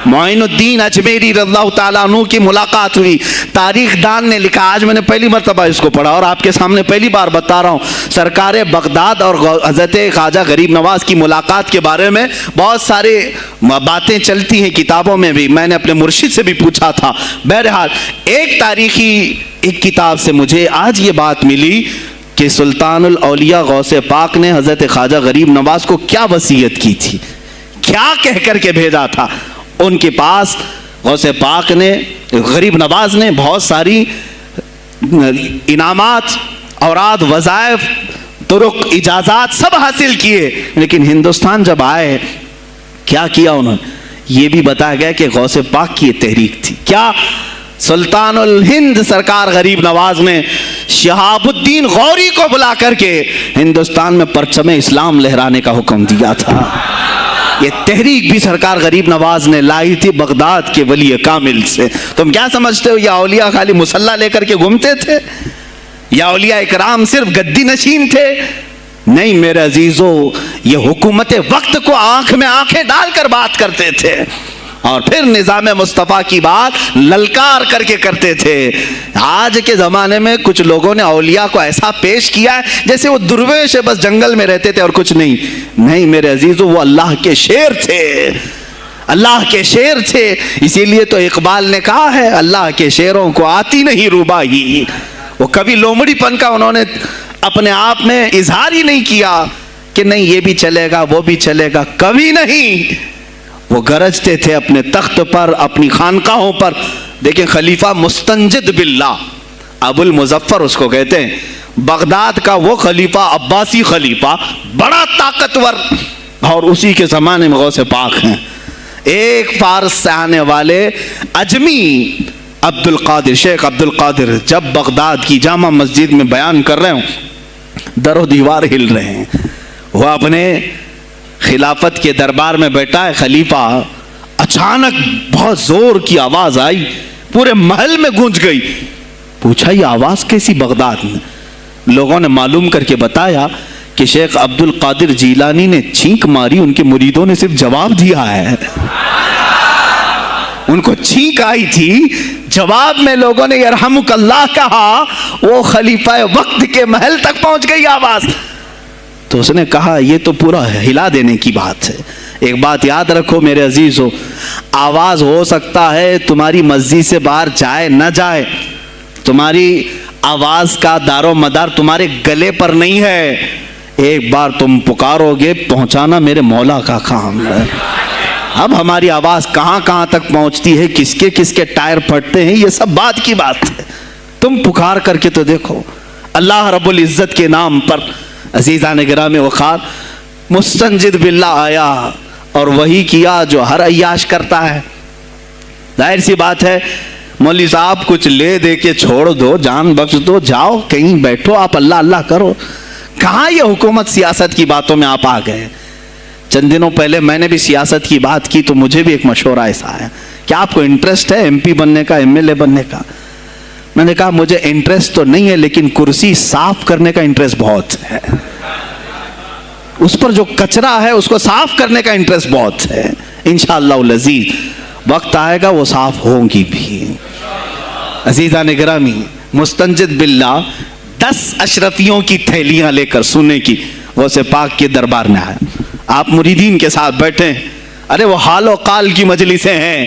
معین الدین اجمیری رضی اللہ تعالیٰ عنہ کی ملاقات ہوئی۔ تاریخ دان نے لکھا، آج میں نے پہلی مرتبہ اس کو پڑھا اور آپ کے سامنے پہلی بار بتا رہا ہوں، سرکار بغداد اور حضرت خواجہ غریب نواز کی ملاقات کے بارے میں بہت سارے باتیں چلتی ہیں کتابوں میں بھی، میں نے اپنے مرشد سے بھی پوچھا تھا۔ بہرحال ایک تاریخی ایک کتاب سے مجھے آج یہ بات ملی کہ سلطان الاولیاء غوث پاک نے حضرت خواجہ غریب نواز کو کیا وصیت کی تھی، کیا کہہ کر کے بھیجا تھا۔ ان کے پاس غوث پاک نے، غریب نواز نے بہت ساری انعامات، اوراد، وظائف، طرق، اجازات سب حاصل کیے، لیکن ہندوستان جب آئے کیا کیا انہوں نے؟ یہ بھی بتایا گیا کہ غوث پاک کی یہ تحریک تھی۔ کیا؟ سلطان الہند سرکار غریب نواز نے شہاب الدین غوری کو بلا کر کے ہندوستان میں پرچم اسلام لہرانے کا حکم دیا تھا۔ یہ تحریک بھی سرکار غریب نواز نے لائی تھی بغداد کے ولی کامل سے۔ تم کیا سمجھتے ہو یہ اولیاء خالی مسلح لے کر کے گھومتے تھے؟ یا اولیاء اکرام صرف گدی نشین تھے؟ نہیں میرے عزیزو، یہ حکومت وقت کو آنکھ میں آنکھیں ڈال کر بات کرتے تھے اور پھر نظام مصطفیٰ کی بات للکار کر کے کرتے تھے۔ آج کے زمانے میں کچھ لوگوں نے اولیاء کو ایسا پیش کیا ہے جیسے وہ درویش ہے، بس جنگل میں رہتے تھے اور کچھ نہیں۔ نہیں میرے عزیزو، وہ اللہ کے شیر تھے، اللہ کے شیر تھے۔ اسی لیے تو اقبال نے کہا ہے اللہ کے شیروں کو آتی نہیں روبائی۔ وہ کبھی لومڑی پن کا انہوں نے اپنے آپ میں اظہار ہی نہیں کیا کہ نہیں یہ بھی چلے گا وہ بھی چلے گا، کبھی نہیں۔ وہ گرجتے تھے اپنے تخت پر، اپنی خانقاہوں پر۔ دیکھیں خلیفہ مستنجد باللہ، ابو المظفر اس کو کہتے ہیں، بغداد کا وہ خلیفہ، عباسی خلیفہ، بڑا طاقتور، اور اسی کے زمانے میں غوث پاک ہیں۔ ایک فارس سے آنے والے اجمی عبد القادر، شیخ عبد القادر، جب بغداد کی جامع مسجد میں بیان کر رہے ہوں، در و دیوار ہل رہے ہیں۔ وہ اپنے خلافت کے دربار میں بیٹھا ہے خلیفہ، اچانک بہت زور کی آواز آئی، پورے محل میں گونج گئی۔ پوچھا یہ آواز کیسی بغداد میں؟ لوگوں نے معلوم کر کے بتایا کہ شیخ عبد القادر جیلانی نے چھینک ماری، ان کے مریدوں نے صرف جواب دیا ہے۔ ان کو چھینک آئی تھی، جواب میں لوگوں نے یرحمک اللہ کہا، وہ خلیفہ وقت کے محل تک پہنچ گئی آواز۔ تو اس نے کہا یہ تو پورا ہلا دینے کی بات ہے۔ ایک بات یاد رکھو میرے عزیزو، آواز ہو سکتا ہے تمہاری مسجد سے باہر جائے نہ جائے، تمہاری آواز کا دار و مدار تمہارے گلے پر نہیں ہے۔ ایک بار تم پکارو گے، پہنچانا میرے مولا کا کام ہے۔ اب ہماری آواز کہاں کہاں تک پہنچتی ہے، کس کے ٹائر پھٹتے ہیں، یہ سب بات کی بات ہے۔ تم پکار کر کے تو دیکھو، اللہ رب العزت کے نام پر۔ عزیزان گرامی وقار، مستنجد باللہ آیا اور وہی کیا جو ہر عیاش کرتا ہے۔ ظاہر سی بات ہے، مولوی صاحب کچھ لے دے کے چھوڑ دو، جان بخش دو، جاؤ کہیں بیٹھو، آپ اللہ اللہ کرو۔ کہاں یہ حکومت سیاست کی باتوں میں آپ آ گئے؟ چند دنوں پہلے میں نے بھی سیاست کی بات کی تو مجھے بھی ایک مشورہ ایسا آیا کہ آپ کو انٹرسٹ ہے ایم پی بننے کا، ایم ایل اے بننے کا؟ میں نے کہا مجھے انٹرسٹ تو نہیں ہے لیکن کرسی صاف کرنے کا انٹرسٹ بہت ہے، اس پر جو کچرا ہے اس کو صاف کرنے کا انٹرسٹ بہت ہے۔ انشاءاللہ العزیز وقت آئے گا وہ صاف ہوں گی بھی۔ عزیزان گرامی، مستنجد باللہ 10 اشرفیوں کی تھیلیاں لے کر سونے کی غوث پاک کے دربار میں آیا۔ آپ مریدین کے ساتھ بیٹھے، ارے وہ حال و قال کی مجلسیں ہیں۔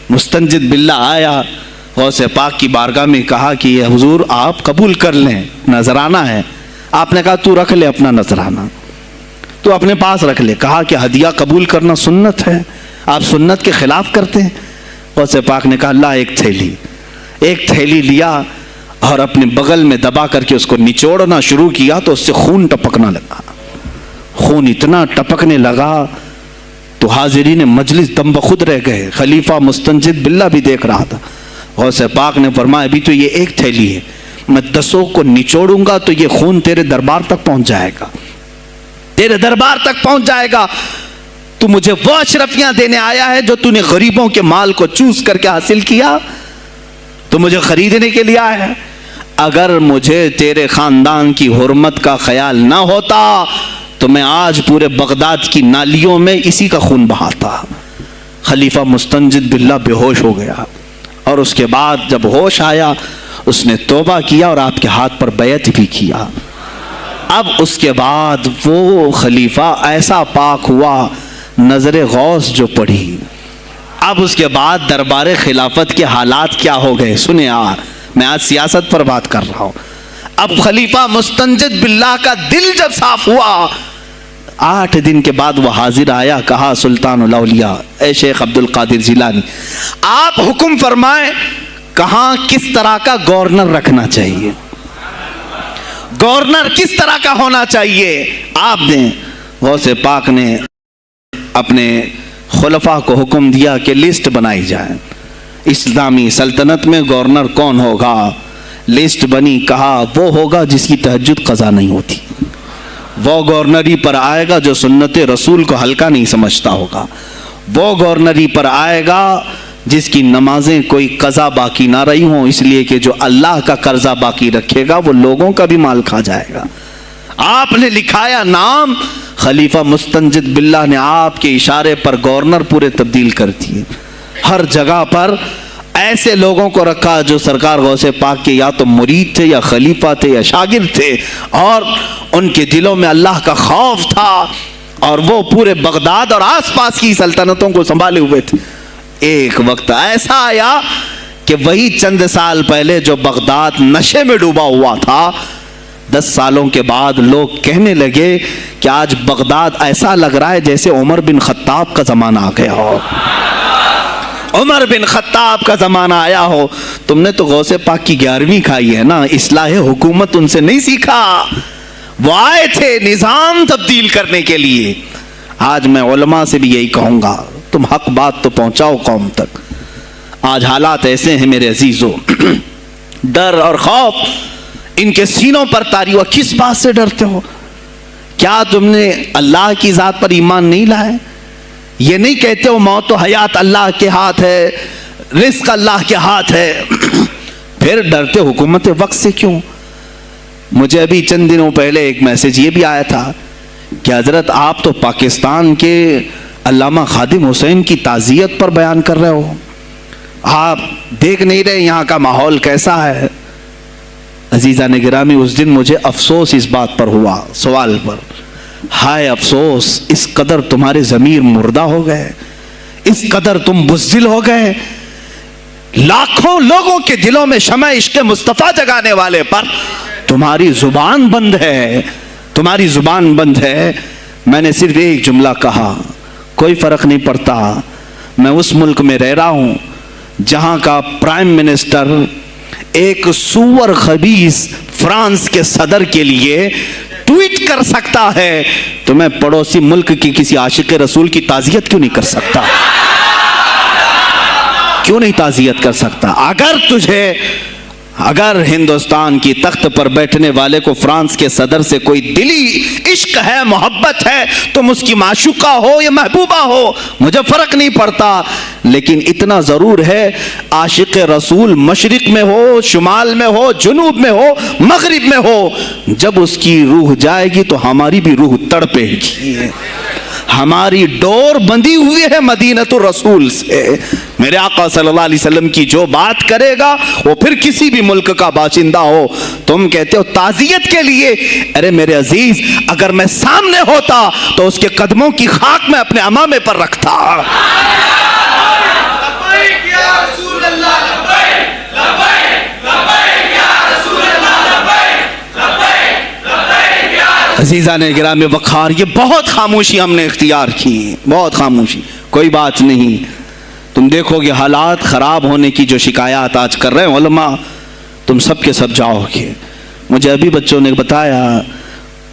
مستنجد باللہ آیا، غوث پاک کی بارگاہ میں کہا کہ یہ حضور آپ قبول کر لیں، نذرانہ ہے۔ آپ نے کہا تو رکھ لے اپنا نذرانہ، تو اپنے پاس رکھ لے۔ کہا کہ ہدیہ قبول کرنا سنت ہے، آپ سنت کے خلاف کرتے ہیں۔ غوث پاک نے کہا اللہ ایک تھیلی لیا اور اپنے بغل میں دبا کر کے اس کو نچوڑنا شروع کیا تو اس سے خون ٹپکنا لگا۔ خون اتنا ٹپکنے لگا تو حاضرین مجلس دم بخود رہ گئے، خلیفہ مستنجد باللہ بھی دیکھ رہا تھا۔ غوث پاک نے فرمایا ابھی تو یہ ایک تھیلی ہے، میں 10 کو نچوڑوں گا تو یہ خون تیرے دربار تک پہنچ جائے گا، تیرے دربار تک پہنچ جائے گا۔ تو مجھے وہ اشرفیاں دینے آیا ہے جو تو نے غریبوں کے مال کو چوس کر کے حاصل کیا؟ تو مجھے خریدنے کے لیے آیا ہے؟ اگر مجھے تیرے خاندان کی حرمت کا خیال نہ ہوتا تو میں آج پورے بغداد کی نالیوں میں اسی کا خون بہاتا۔ خلیفہ مستنجد باللہ بے ہوش ہو گیا، اور اس کے بعد جب ہوش آیا اس نے توبہ کیا اور آپ کے ہاتھ پر بیعت بھی کیا۔ اب اس کے بعد وہ خلیفہ ایسا پاک ہوا، نظر غوث جو پڑھی۔ اب اس کے بعد دربار خلافت کے حالات کیا ہو گئے سنیں میں آج سیاست پر بات کر رہا ہوں۔ اب خلیفہ مستنجد باللہ کا دل جب صاف ہوا، 8 دن کے بعد وہ حاضر آیا، کہا سلطان الاولیاء اے شیخ عبد القادر جیلانی آپ حکم فرمائیں، کہاں کس طرح کا گورنر رکھنا چاہیے، گورنر کس طرح کا ہونا چاہیے؟ آپ نے غوث پاک نے اپنے خلفاء کو حکم دیا کہ لسٹ بنائی جائے، اسلامی سلطنت میں گورنر کون ہوگا؟ لسٹ بنی، کہا وہ ہوگا جس کی تہجد قضا نہیں ہوتی، وہ گورنری پر آئے گا جو سنت رسول کو ہلکا نہیں سمجھتا ہوگا، وہ گورنری پر آئے گا جس کی نمازیں کوئی قضا باقی نہ رہی ہوں، اس لیے کہ جو اللہ کا قرضہ باقی رکھے گا وہ لوگوں کا بھی مال کھا جائے گا۔ آپ نے لکھایا نام، خلیفہ مستنجد باللہ نے آپ کے اشارے پر گورنر پورے تبدیل کر دیے۔ ہر جگہ پر ایسے لوگوں کو رکھا جو سرکار غوث پاک کے یا تو مرید تھے یا خلیفہ تھے یا شاگرد تھے، اور ان کے دلوں میں اللہ کا خوف تھا، اور وہ پورے بغداد اور آس پاس کی سلطنتوں کو سنبھالے ہوئے تھے۔ ایک وقت ایسا آیا کہ وہی چند سال پہلے جو بغداد نشے میں ڈوبا ہوا تھا، 10 سالوں کے بعد لوگ کہنے لگے کہ آج بغداد ایسا لگ رہا ہے جیسے عمر بن خطاب کا زمانہ آ گیا ہو، عمر بن خطاب کا زمانہ آیا ہو۔ تم نے تو غوث پاک کی 11ویں کھائی ہے نا، اصلاح حکومت ان سے نہیں سیکھا، وہ آئے تھے نظام تبدیل کرنے کے لیے۔ آج میں علماء سے بھی یہی کہوں گا، تم حق بات تو پہنچاؤ قوم تک۔ آج حالات ایسے ہیں میرے عزیزوں، ڈر اور خوف ان کے سینوں پر طاری ہوا۔ کس بات سے ڈرتے ہو؟ کیا تم نے اللہ کی ذات پر ایمان نہیں لائے؟ یہ نہیں کہتے ہو موت و حیات اللہ کے ہاتھ ہے، رزق اللہ کے ہاتھ ہے؟ پھر ڈرتے حکومت وقت سے کیوں؟ مجھے ابھی چند دنوں پہلے ایک میسج یہ بھی آیا تھا کہ حضرت آپ تو پاکستان کے علامہ خادم حسین کی تعزیت پر بیان کر رہے ہو، آپ دیکھ نہیں رہے یہاں کا ماحول کیسا ہے؟ عزیزان گرامی، اس دن مجھے افسوس اس بات پر ہوا، سوال پر، ہائے افسوس، اس قدر تمہارے ضمیر مردہ ہو گئے، اس قدر تم بزدل ہو گئے، لاکھوں لوگوں کے دلوں میں شمع عشق مصطفیٰ جگانے والے پر تمہاری زبان بند ہے، تمہاری زبان بند ہے۔ میں نے صرف ایک جملہ کہا، کوئی فرق نہیں پڑتا، میں اس ملک میں رہ رہا ہوں جہاں کا پرائم منسٹر ایک سور خبیث فرانس کے صدر کے لیے ٹویٹ کر سکتا ہے، تو میں پڑوسی ملک کی کسی عاشق رسول کی تعزیت کیوں نہیں کر سکتا؟ کیوں نہیں تعزیت کر سکتا؟ اگر ہندوستان کی تخت پر بیٹھنے والے کو فرانس کے صدر سے کوئی دلی عشق ہے، محبت ہے، تم اس کی معشوقہ ہو یا محبوبہ ہو، مجھے فرق نہیں پڑتا، لیکن اتنا ضرور ہے عاشق رسول مشرق میں ہو، شمال میں ہو، جنوب میں ہو، مغرب میں ہو، جب اس کی روح جائے گی تو ہماری بھی روح تڑپے گی۔ ہماری ڈور بندھی ہوئی ہے مدینۃ الرسول سے۔ میرے آقا صلی اللہ علیہ وسلم کی جو بات کرے گا وہ پھر کسی بھی ملک کا باشندہ ہو۔ تم کہتے ہو تعزیت کے لیے، ارے میرے عزیز، اگر میں سامنے ہوتا تو اس کے قدموں کی خاک میں اپنے امامے پر رکھتا۔ عزیزان گرامی وقار، یہ بہت خاموشی ہم نے اختیار کی، بہت خاموشی، کوئی بات نہیں۔ تم دیکھو گے حالات خراب ہونے کی جو شکایات آج کر رہے ہیں علماء، تم سب کے سب جاؤ گے۔ مجھے ابھی بچوں نے بتایا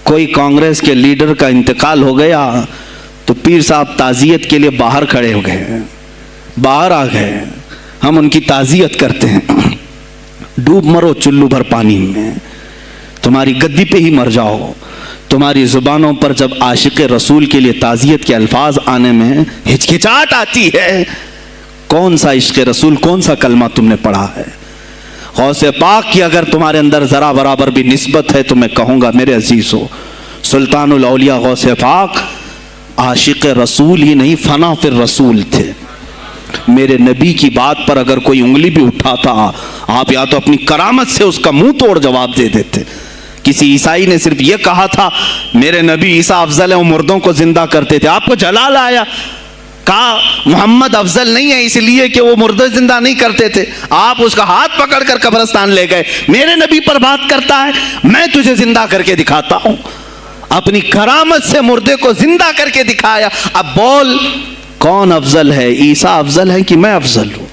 کوئی کانگریس کے لیڈر کا انتقال ہو گیا تو پیر صاحب تعزیت کے لیے باہر کھڑے ہو گئے، باہر آ گئے، ہم ان کی تعزیت کرتے ہیں۔ ڈوب مرو چلو بھر پانی میں، تمہاری گدی پہ ہی مر جاؤ، تمہاری زبانوں پر جب عاشق رسول کے لیے تعزیت کے الفاظ آنے میں ہچکچاہٹ آتی ہے، کون سا عشق رسول، کون سا کلمہ تم نے پڑھا ہے؟ غوث پاک کی اگر تمہارے اندر ذرا برابر بھی نسبت ہے تو میں کہوں گا میرے عزیزو، سلطان الاولیاء غوث پاک عاشق رسول ہی نہیں، فنا فی الرسول تھے۔ میرے نبی کی بات پر اگر کوئی انگلی بھی اٹھاتا، آپ یا تو اپنی کرامت سے اس کا منہ توڑ جواب دے دیتے۔ کسی عیسائی نے صرف یہ کہا تھا میرے نبی عیسیٰ افضل ہے، وہ مردوں کو زندہ کرتے تھے، آپ کو جلال آیا، کہا محمد افضل نہیں ہے اس لیے کہ وہ مردے زندہ نہیں کرتے تھے، آپ اس کا ہاتھ پکڑ کر قبرستان لے گئے، میرے نبی پر بات کرتا ہے، میں تجھے زندہ کر کے دکھاتا ہوں۔ اپنی کرامت سے مردے کو زندہ کر کے دکھایا۔ اب بول کون افضل ہے، عیسیٰ افضل ہے کہ میں افضل ہوں؟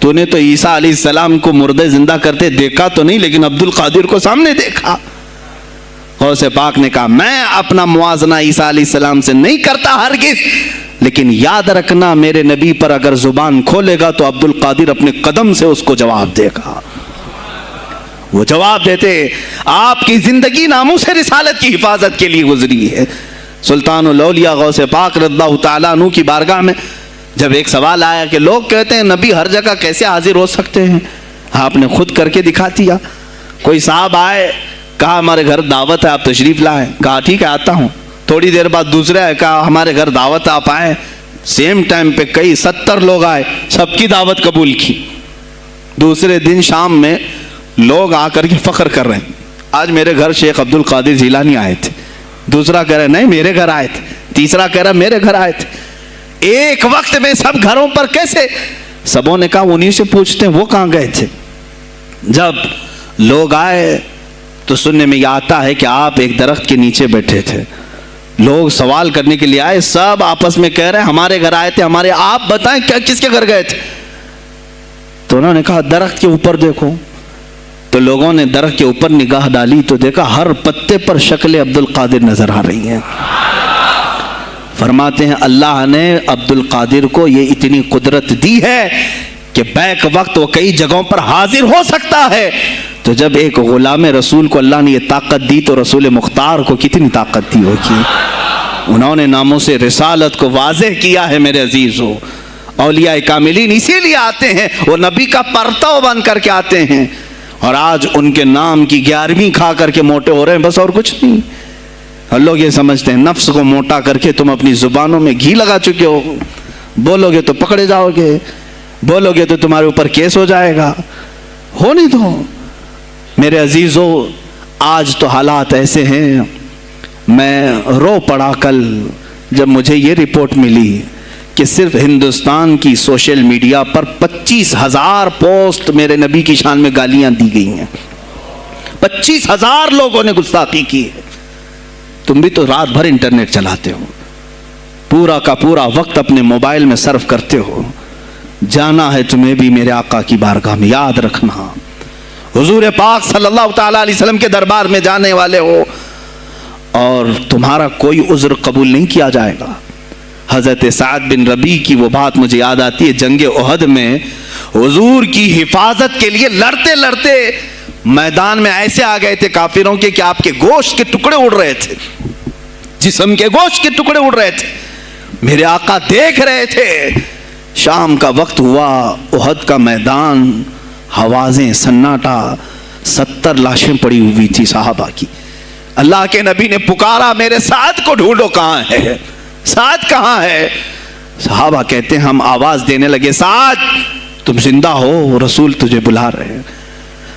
تو نے تو عیسیٰ علیہ السلام کو مردے زندہ کرتے دیکھا تو نہیں، لیکن عبد القادر کو سامنے دیکھا۔ غوث پاک نے کہا میں اپنا موازنہ عیسیٰ علیہ السلام سے نہیں کرتا ہرگز، لیکن یاد رکھنا میرے نبی پر اگر زبان کھولے گا تو عبد القادر اپنے قدم سے اس کو جواب دے گا۔ وہ جواب دیتے آپ کی زندگی ناموس رسالت کی حفاظت کے لیے گزری ہے۔ سلطان الاولیاء غوث پاک رضی اللہ تعالیٰ عنہ کی بارگاہ میں جب ایک سوال آیا کہ لوگ کہتے ہیں نبی ہر جگہ کیسے حاضر ہو سکتے ہیں، آپ نے خود کر کے دکھا دیا۔ کوئی صاحب آئے، کہا ہمارے گھر دعوت ہے آپ تشریف لائیں، کہا ٹھیک ہے آتا ہوں۔ تھوڑی دیر بعد دوسرے آئے، کہا ہمارے گھر دعوت ہے آپ آئیں۔ سیم ٹائم پہ کئی 70 لوگ آئے، سب کی دعوت قبول کی۔ دوسرے دن شام میں لوگ آ کر کے فخر کر رہے ہیں آج میرے گھر شیخ عبد القادر جیلانی آئے تھے، دوسرا کہہ رہا نہیں میرے گھر آئے تھے، تیسرا کہہ رہا میرے گھر آئے تھے۔ ایک وقت میں سب گھروں پر کیسے؟ سبوں نے کہا انہی سے پوچھتے ہیں وہ کہاں گئے تھے۔ جب لوگ آئے تو سننے میں یہ آتا ہے کہ آپ ایک درخت کے نیچے بیٹھے تھے، لوگ سوال کرنے کے لیے آئے، سب آپس میں کہہ رہے ہیں ہمارے گھر آئے تھے، ہمارے، آپ بتائیں کیا کس کے گھر گئے تھے؟ تو انہوں نے کہا درخت کے اوپر دیکھو۔ تو لوگوں نے درخت کے اوپر نگاہ ڈالی تو دیکھا ہر پتے پر شکل عبد القادر نظر آ رہی ہیں۔ فرماتے ہیں اللہ نے عبد القادر کو یہ اتنی قدرت دی ہے کہ بیک وقت وہ کئی جگہوں پر حاضر ہو سکتا ہے۔ تو جب ایک غلام رسول کو اللہ نے یہ طاقت دی تو رسول مختار کو کتنی طاقت دی ہوگی۔ انہوں نے ناموس رسالت کو واضح کیا ہے میرے عزیزو۔ اولیاء کاملین اسی لیے آتے ہیں، وہ نبی کا پرتو بن کر کے آتے ہیں، اور آج ان کے نام کی 11ویں کھا کر کے موٹے ہو رہے ہیں، بس اور کچھ نہیں۔ اور لوگ یہ سمجھتے ہیں نفس کو موٹا کر کے تم اپنی زبانوں میں گھی لگا چکے ہو، بولو گے تو پکڑے جاؤ گے، بولو گے تو تمہارے اوپر کیس ہو جائے گا، ہو نہیں تو۔ میرے عزیزو آج تو حالات ایسے ہیں، میں رو پڑا کل جب مجھے یہ رپورٹ ملی کہ صرف ہندوستان کی سوشل میڈیا پر 25,000 پوسٹ میرے نبی کی شان میں گالیاں دی گئی ہیں، 25,000 لوگوں نے گستاخی کی ہے۔ تم بھی تو رات بھر انٹرنیٹ چلاتے ہو، پورا کا پورا وقت اپنے موبائل میں صرف کرتے ہو، جانا ہے تمہیں بھی میرے آقا کی بارگاہ میں، یاد رکھنا حضور پاک صلی اللہ تعالیٰ علیہ وسلم کے دربار میں جانے والے ہو اور تمہارا کوئی عذر قبول نہیں کیا جائے گا۔ حضرت سعد بن ربیع کی وہ بات مجھے یاد آتی ہے، جنگ احد میں حضور کی حفاظت کے لیے لڑتے لڑتے میدان میں ایسے آ گئے تھے کافروں کے کہ آپ کے گوشت کے ٹکڑے اڑ رہے تھے، جسم کے گوشت کے ٹکڑے اڑ رہے تھے، میرے آقا دیکھ رہے تھے۔ شام کا وقت ہوا، احد کا میدان، ہوازیں، سناٹا، 70 لاشیں پڑی ہوئی تھی صحابہ کی۔ اللہ کے نبی نے پکارا میرے سعد کو ڈھونڈو، کہاں ہے سعد، کہاں ہے؟ صحابہ کہتے ہیں ہم آواز دینے لگے سعد تم زندہ ہو، رسول تجھے بلا رہے ہیں۔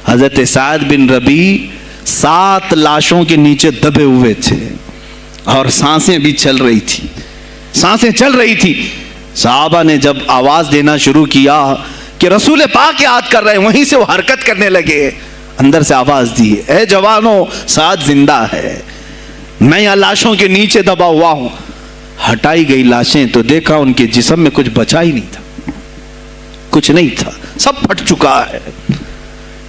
حضرت سعد بن ربیع 7 لاشوں کے نیچے دبے ہوئے تھے اور سانسیں بھی چل رہی تھی، سانسیں چل رہی تھی۔ صحابہ نے جب آواز دینا شروع کیا کہ رسول پاک یاد کر رہے ہیں، وہیں سے وہ حرکت کرنے لگے، اندر سے آواز دی اے جوانوں سعد زندہ ہے، میں یہاں لاشوں کے نیچے دبا ہوا ہوں۔ ہٹائی گئی لاشیں تو دیکھا ان کے جسم میں کچھ بچا ہی نہیں تھا، کچھ نہیں تھا، سب پھٹ چکا ہے،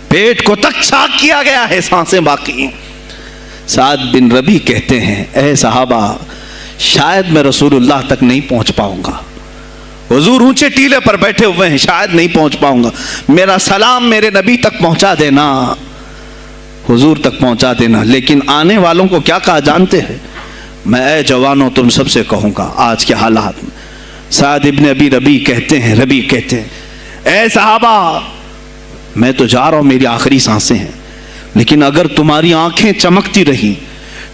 پیٹ کو تک چاک کیا گیا ہے، سانسیں باقی۔ سعد بن ربیع کہتے ہیں اے صحابہ شاید میں رسول اللہ تک نہیں پہنچ پاؤں گا، حضور اونچے ٹیلے پر بیٹھے ہوئے ہیں، شاید نہیں پہنچ پاؤں گا، میرا سلام میرے نبی تک پہنچا دینا۔ حضور تک پہنچا دینا. لیکن آنے والوں کو کیا کہا جانتے ہیں؟ میں اے جوانوں تم سب سے کہوں گا آج کے حالات میں. سعد ابن ابی ربیع کہتے ہیں اے صحابہ میں تو جا رہا ہوں, میری آخری سانسیں ہیں, لیکن اگر تمہاری آنکھیں چمکتی رہی,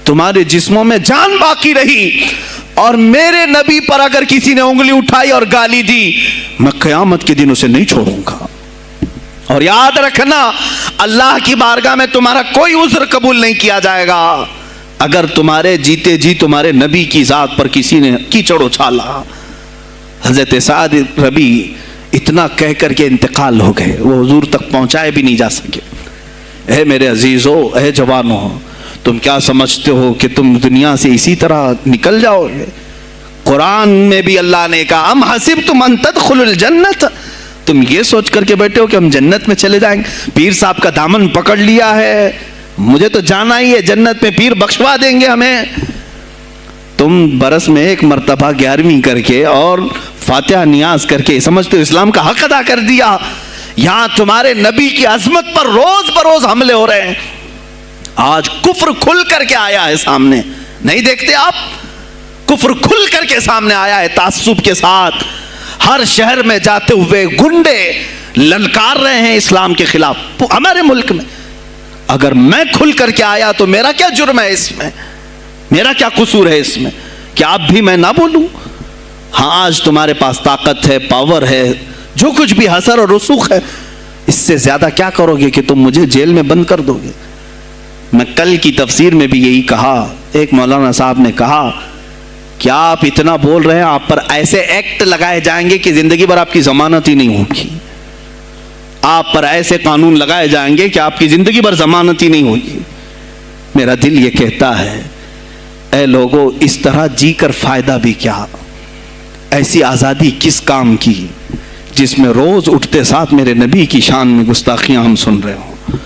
تمہارے جسموں میں جان باقی رہی, اور میرے نبی پر اگر کسی نے انگلی اٹھائی اور گالی دی, میں قیامت کے دن اسے نہیں چھوڑوں گا. اور یاد رکھنا اللہ کی بارگاہ میں تمہارا کوئی عذر قبول نہیں کیا جائے گا اگر تمہارے جیتے جی تمہارے نبی کی ذات پر کسی نے کیچڑ اچھالا. حضرت سعد ربیع اتنا کہہ کر کے انتقال ہو گئے, وہ حضور تک پہنچائے بھی نہیں جا سکے. اے میرے عزیزو, اے جوانو, تم کیا سمجھتے ہو کہ تم دنیا سے اسی طرح نکل جاؤ گے؟ قرآن میں بھی اللہ نے کہا ام حسبتم ان تدخلوا الجنت, تم یہ سوچ کر کے بیٹھے ہو کہ ہم جنت میں چلے جائیں گے؟ پیر صاحب کا دامن پکڑ لیا ہے, مجھے تو جانا ہی ہے جنت میں, پیر بخشوا دیں گے ہمیں. تم برس میں ایک مرتبہ 11ویں کر کے اور فاتحہ نیاز کر کے سمجھتے ہو اسلام کا حق ادا کر دیا. یہاں تمہارے نبی کی عظمت پر روز بروز حملے ہو رہے ہیں. آج کفر کھل کر کے آیا ہے سامنے, نہیں دیکھتے آپ؟ کفر کھل کر کے سامنے آیا ہے تعصب کے ساتھ. ہر شہر میں جاتے ہوئے گنڈے للکار رہے ہیں اسلام کے خلاف ہمارے ملک میں. اگر میں کھل کر کے آیا تو میرا کیا جرم ہے اس میں, میرا کیا قصور ہے اس میں کہ آپ بھی میں نہ بولوں؟ ہاں آج تمہارے پاس طاقت ہے, پاور ہے, جو کچھ بھی حسر اور رسوخ ہے, اس سے زیادہ کیا کرو گے کہ تم مجھے جیل میں بند کر دو گے؟ میں کل کی تفسیر میں بھی یہی کہا, ایک مولانا صاحب نے کہا کیا آپ اتنا بول رہے ہیں, آپ پر ایسے ایکٹ لگائے جائیں گے کہ زندگی بھر آپ کی ضمانت ہی نہیں ہوگی. آپ پر ایسے قانون لگائے جائیں گے کہ آپ کی زندگی بھر ضمانت ہی نہیں ہوگی. میرا دل یہ کہتا ہے اے لوگوں, اس طرح جی کر فائدہ بھی کیا؟ ایسی آزادی کس کام کی جس میں روز اٹھتے ساتھ میرے نبی کی شان میں گستاخیاں ہم سن رہے ہوں,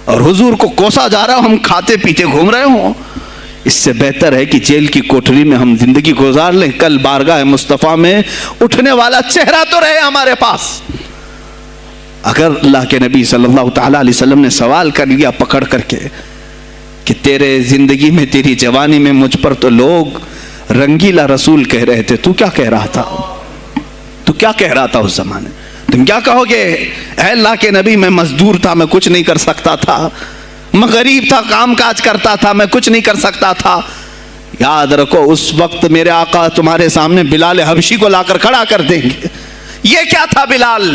اور حضور کو کوسا جا رہا ہوں, ہم کھاتے پیتے گھوم رہے ہوں. اس سے بہتر ہے کہ جیل کی کوٹری میں ہم زندگی گزار لیں, کل بارگاہ مصطفیٰ میں اٹھنے والا چہرہ تو رہے ہمارے پاس. اگر اللہ کے نبی صلی اللہ تعالی علیہ وسلم نے سوال کر لیا پکڑ کر کے کہ تیرے زندگی میں, تیری جوانی میں مجھ پر تو لوگ رنگیلا رسول کہہ رہے تھے, تو کیا کہہ رہا تھا؟ تو کیا کہہ رہا تھا اس زمانے؟ تم کیا کہو گے؟ اے اللہ کے نبی میں مزدور تھا, میں کچھ نہیں کر سکتا تھا, میں غریب تھا, کام کاج کرتا تھا, میں کچھ نہیں کر سکتا تھا. یاد رکھو اس وقت میرے آقا تمہارے سامنے بلال حبشی کو لا کر کھڑا کر دیں گے. یہ کیا تھا بلال؟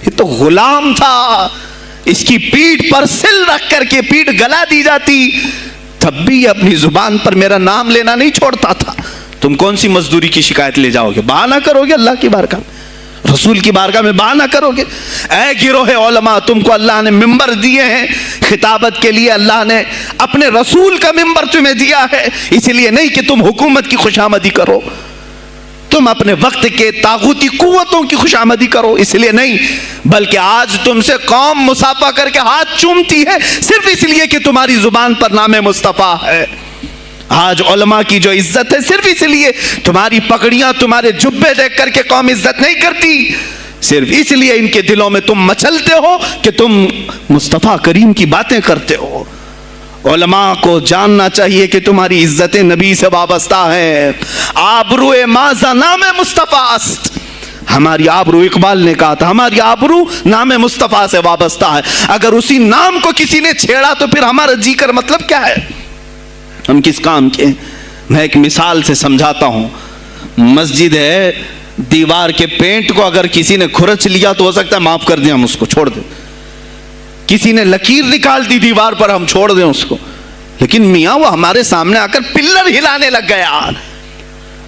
یہ تو غلام تھا, اس کی پیٹھ پر سل رکھ کر کے پیٹھ گلا دی جاتی, تب بھی اپنی زبان پر میرا نام لینا نہیں چھوڑتا تھا. تم کون سی مزدوری کی شکایت لے جاؤ گے؟ بہانہ کرو گے اللہ کی بارگاہ میں, رسول کی بارگاہ میں بہانہ کرو گے؟ اے گروہ علماء, تم کو اللہ نے ممبر دیے ہیں خطابت کے لیے, اللہ نے اپنے رسول کا ممبر تمہیں دیا ہے, اس لیے نہیں کہ تم حکومت کی خوشامدی کرو, تم اپنے وقت کے طاغوتی قوتوں کی خوشامدی کرو, اس لیے نہیں, بلکہ آج تم سے قوم مصافحہ کر کے ہاتھ چومتی ہے صرف اس لیے کہ تمہاری زبان پر نام مصطفیٰ ہے. آج علماء کی جو عزت ہے صرف اس لیے, تمہاری پگڑیاں, تمہارے جبے دیکھ کر کے قوم عزت نہیں کرتی, صرف اس لیے ان کے دلوں میں تم مچلتے ہو کہ تم مصطفیٰ کریم کی باتیں کرتے ہو. علماء کو جاننا چاہیے کہ تمہاری عزت نبی سے وابستہ ہے. آبرو مازا نام مصطفیٰ است, ہماری آبرو, اقبال نے کہا تھا ہماری آبرو نام مصطفیٰ سے وابستہ ہے. اگر اسی نام کو کسی نے چھیڑا تو پھر ہمارا جی کر مطلب کیا ہے؟ ہم کس کام کے؟ میں ایک مثال سے سمجھاتا ہوں. مسجد ہے, دیوار کے پینٹ کو اگر کسی نے کھرچ لیا تو ہو سکتا ہے معاف کر دیں, ہم اس کو چھوڑ دیں. کسی نے لکیر نکال دی دیوار پر, ہم چھوڑ دیں اس کو. لیکن میاں وہ ہمارے سامنے آ کر پلر ہلانے لگ گیا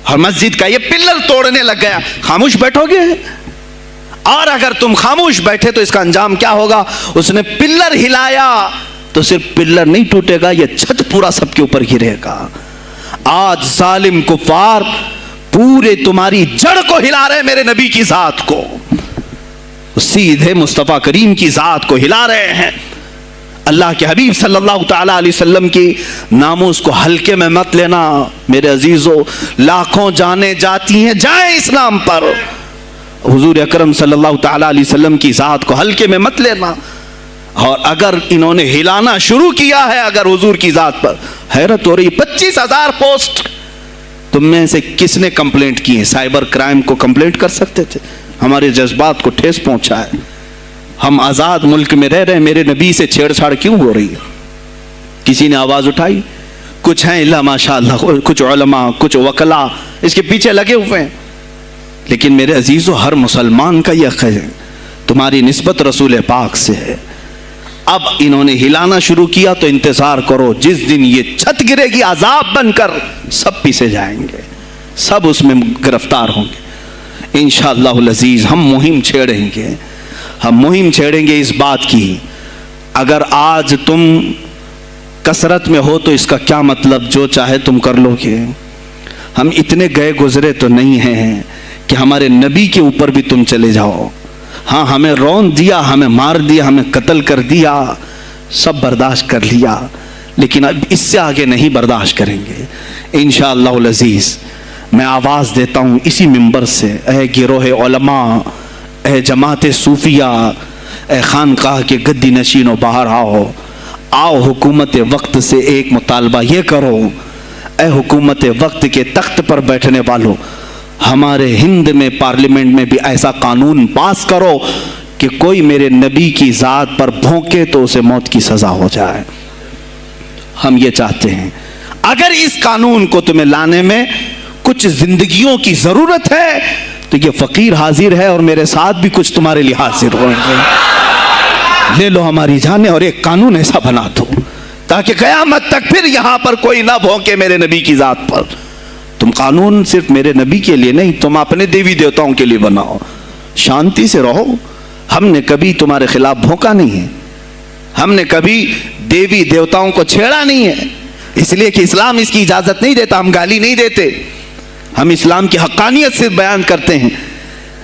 اور مسجد کا یہ پلر توڑنے لگ گیا, خاموش بیٹھو گے؟ اور اگر تم خاموش بیٹھے تو اس کا انجام کیا ہوگا؟ اس نے پلر ہلایا تو صرف پلر نہیں ٹوٹے گا, یہ چھت پورا سب کے اوپر گرے گا. آج ظالم کفار پورے تمہاری جڑ کو ہلا رہے, میرے نبی کی ذات کو, سیدھے مصطفیٰ کریم کی ذات کو ہلا رہے ہیں. اللہ کے حبیب صلی اللہ تعالی علیہ وسلم کی ناموس کو ہلکے میں مت لینا میرے عزیزو. لاکھوں جانیں جاتی ہیں, جائیں اسلام پر. حضور اکرم صلی اللہ تعالی علیہ وسلم کی ذات کو ہلکے میں مت لینا. اور اگر انہوں نے ہلانا شروع کیا ہے اگر حضور کی ذات پر، حیرت ہو رہی، 25,000 پوسٹ تم میں سے کس نے کمپلینٹ کی ہے؟ سائبر کرائم کو کمپلینٹ کر سکتے تھے، ہمارے جذبات کو ٹھیس پہنچا ہے، ہم آزاد ملک میں رہ رہے ہیں، میرے نبی سے چھیڑ چھاڑ کیوں ہو رہی ہے؟ کسی نے آواز اٹھائی؟ کچھ ہیں اللہ ماشاء اللہ، کچھ علماء، کچھ وکلا اس کے پیچھے لگے ہوئے ہیں، لیکن میرے عزیزو ہر مسلمان کا یہ حق ہے، تمہاری نسبت رسول پاک سے ہے۔ اب انہوں نے ہلانا شروع کیا تو انتظار کرو، جس دن یہ چھت گرے گی عذاب بن کر سب پیچھے جائیں گے، سب اس میں گرفتار ہوں گے انشاءاللہ العزیز۔ ہم مہم چھیڑیں گے اس بات کی، اگر آج تم کثرت میں ہو تو اس کا کیا مطلب جو چاہے تم کر لو گے؟ ہم اتنے گئے گزرے تو نہیں ہیں کہ ہمارے نبی کے اوپر بھی تم چلے جاؤ۔ ہاں ہمیں رون دیا، ہمیں مار دیا، ہمیں قتل کر دیا، سب برداشت کر لیا، لیکن اب اس سے آگے نہیں برداشت کریں گے انشاءاللہ العزیز۔ میں آواز دیتا ہوں اسی منبر سے، اے گروہ علماء، اے جماعت صوفیہ، اے خانقاہ کے گدی نشینوں، باہر آؤ، حکومت وقت سے ایک مطالبہ یہ کرو، اے حکومت وقت کے تخت پر بیٹھنے والوں، ہمارے ہند میں پارلیمنٹ میں بھی ایسا قانون پاس کرو کہ کوئی میرے نبی کی ذات پر بھونکے تو اسے موت کی سزا ہو جائے۔ ہم یہ چاہتے ہیں، اگر اس قانون کو تمہیں لانے میں کچھ زندگیوں کی ضرورت ہے تو یہ فقیر حاضر ہے اور میرے ساتھ بھی کچھ تمہارے لیے حاضر ہوئیں گے، لے لو ہماری جانیں اور ایک قانون ایسا بنا دو تاکہ قیامت تک پھر یہاں پر کوئی نہ بھونکے میرے نبی کی ذات پر۔ تم قانون صرف میرے نبی کے لیے نہیں، تم اپنے دیوی دیوتاؤں کے لیے بناؤ، شانتی سے رہو۔ ہم نے کبھی تمہارے خلاف بھونکا نہیں ہے، ہم نے کبھی دیوی دیوتاؤں کو چھیڑا نہیں ہے، اس لیے کہ اسلام اس کی اجازت نہیں دیتا، ہم گالی نہیں دیتے، ہم اسلام کی حقانیت سے بیان کرتے ہیں،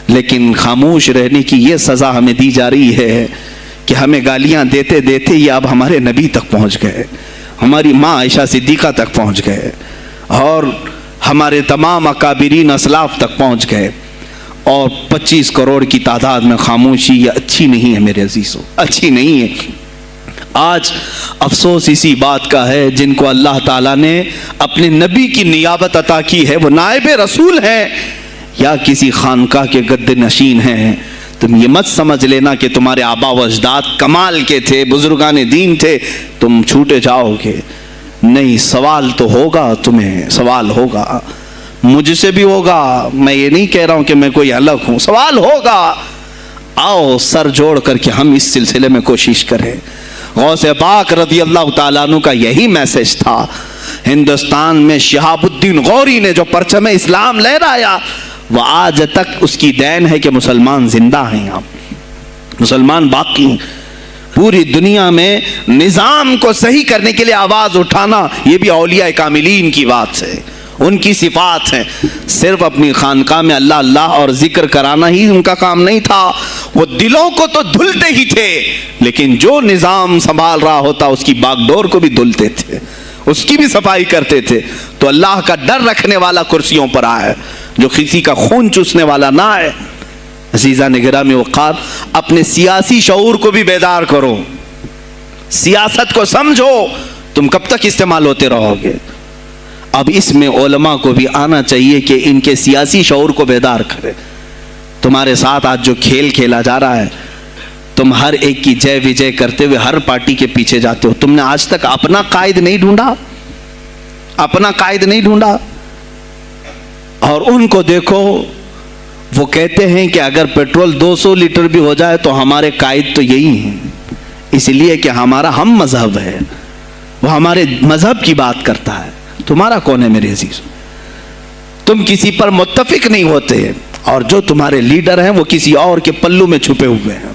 لیکن خاموش رہنے کی یہ سزا ہمیں دی جا رہی ہے کہ ہمیں گالیاں دیتے دیتے یہ اب ہمارے نبی تک پہنچ گئے، ہماری ماں عائشہ صدیقہ تک پہنچ گئے، اور ہمارے تمام اکابرین اسلاف تک پہنچ گئے، اور 25 کروڑ کی تعداد میں خاموشی یہ اچھی نہیں ہے میرے عزیزو، اچھی نہیں ہے۔ آج افسوس اسی بات کا ہے جن کو اللہ تعالیٰ نے اپنے نبی کی نیابت عطا کی ہے، وہ نائب رسول ہیں یا کسی خانقاہ کے گدے نشین ہیں، تم یہ مت سمجھ لینا کہ تمہارے آبا و اجداد کمال کے تھے، بزرگان دین تھے، تم چھوٹے جاؤ گے، نہیں، سوال تو ہوگا، تمہیں سوال ہوگا، مجھ سے بھی ہوگا، میں یہ نہیں کہہ رہا ہوں کہ میں کوئی الگ ہوں، سوال ہوگا۔ آؤ سر جوڑ کر کے ہم اس سلسلے میں کوشش کریں۔ غوث پاک رضی اللہ تعالیٰ عنہ کا یہی میسج تھا، ہندوستان میں شہاب الدین غوری نے جو پرچم اسلام لہرایا وہ آج تک اس کی دین ہے کہ مسلمان زندہ ہیں، یہاں مسلمان باقی ہیں۔ پوری دنیا میں نظام کو صحیح کرنے کے لیے آواز اٹھانا یہ بھی اولیاء کاملین کی بات ہے، ان کی صفات ہیں۔ صرف اپنی خانقاہ میں اللہ اللہ اور ذکر کرانا ہی ان کا کام نہیں تھا، وہ دلوں کو تو دھلتے ہی تھے، لیکن جو نظام سنبھال رہا ہوتا اس کی باغ ڈور کو بھی دھلتے تھے، اس کی بھی صفائی کرتے تھے۔ تو اللہ کا ڈر رکھنے والا کرسیوں پر آئے، جو کسی کا خون چوسنے والا نہ آئے۔ عزیزان گرامی وقار، اپنے سیاسی شعور کو بھی بیدار کرو، سیاست کو سمجھو، تم کب تک استعمال ہوتے رہو گے؟ اب اس میں علماء کو بھی آنا چاہیے کہ ان کے سیاسی شعور کو بیدار کرے۔ تمہارے ساتھ آج جو کھیل کھیلا جا رہا ہے، تم ہر ایک کی جے وجے کرتے ہوئے ہر پارٹی کے پیچھے جاتے ہو، تم نے آج تک اپنا قائد نہیں ڈھونڈا، اپنا قائد نہیں ڈھونڈا۔ اور ان کو دیکھو، وہ کہتے ہیں کہ اگر پیٹرول 200 لیٹر بھی ہو جائے تو ہمارے قائد تو یہی ہیں، اس لیے کہ ہمارا ہم مذہب ہے، وہ ہمارے مذہب کی بات کرتا ہے۔ تمہارا کون ہے میرے عزیز؟ تم کسی پر متفق نہیں ہوتے، اور جو تمہارے لیڈر ہیں وہ کسی اور کے پلو میں چھپے ہوئے ہیں،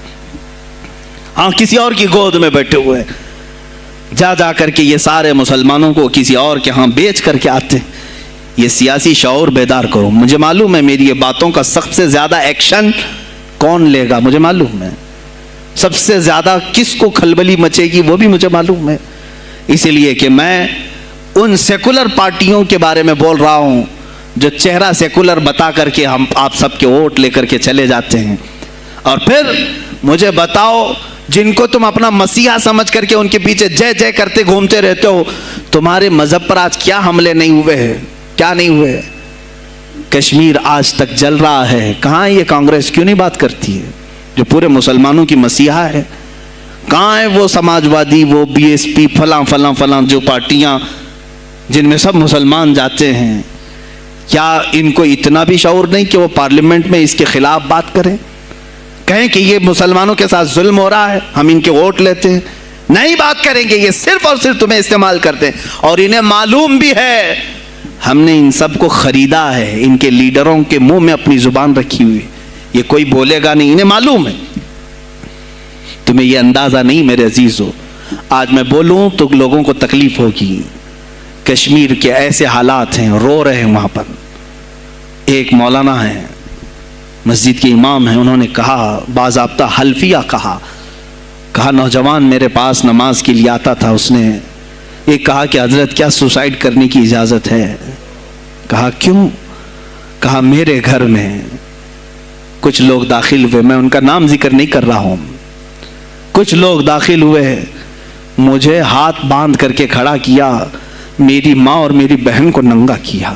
ہاں کسی اور کی گود میں بیٹھے ہوئے ہیں، جا کر کے یہ سارے مسلمانوں کو کسی اور کے ہاں بیچ کر کے آتے ہیں۔ یہ سیاسی شعور بیدار کرو۔ مجھے معلوم ہے میری یہ باتوں کا سب سے زیادہ ایکشن کون لے گا، مجھے معلوم ہے، سب سے زیادہ کس کو کھلبلی مچے گی وہ بھی مجھے معلوم ہے، اس لیے کہ میں ان سیکولر پارٹیوں کے بارے میں بول رہا ہوں جو چہرہ سیکولر بتا کر کے ہم آپ سب کے ووٹ لے کر کے چلے جاتے ہیں، اور پھر مجھے بتاؤ جن کو تم اپنا مسیحا سمجھ کر کے ان کے پیچھے جے جے کرتے گھومتے رہتے ہو, تمہارے مذہب پر آج کیا حملے نہیں ہوئے ہیں؟ کیا نہیں ہوئے؟ کشمیر آج تک جل رہا ہے. کہاں یہ کانگریس کیوں نہیں بات کرتی ہے جو پورے مسلمانوں کی مسیحا ہے؟ کہاں ہے وہ سماجوادی, وہ بی ایس پی, فلاں فلاں فلاں جو پارٹیاں جن میں سب مسلمان جاتے ہیں؟ کیا ان کو اتنا بھی شعور نہیں کہ وہ پارلیمنٹ میں اس کے خلاف بات کریں, کہیں کہ یہ مسلمانوں کے ساتھ ظلم ہو رہا ہے, ہم ان کے ووٹ لیتے ہیں؟ نہیں بات کریں گے. یہ صرف اور صرف تمہیں استعمال کرتے ہیں, اور انہیں معلوم بھی ہے ہم نے ان سب کو خریدا ہے. ان کے لیڈروں کے منہ میں اپنی زبان رکھی ہوئی, یہ کوئی بولے گا نہیں, انہیں معلوم ہے. تمہیں یہ اندازہ نہیں میرے عزیزو. آج میں بولوں تو لوگوں کو تکلیف ہوگی. کشمیر کے ایسے حالات ہیں, رو رہے ہیں وہاں پر. ایک مولانا ہیں, مسجد کے امام ہیں, انہوں نے کہا, باضابطہ حلفیہ کہا نوجوان میرے پاس نماز کے لیے آتا تھا, اس نے یہ کہا کہ حضرت کیا سوسائڈ کرنے کی اجازت ہے؟ کہا کیوں؟ کہا میرے گھر میں کچھ لوگ داخل ہوئے, میں ان کا نام ذکر نہیں کر رہا ہوں, کچھ لوگ داخل ہوئے, مجھے ہاتھ باندھ کر کے کھڑا کیا, میری ماں اور میری بہن کو ننگا کیا,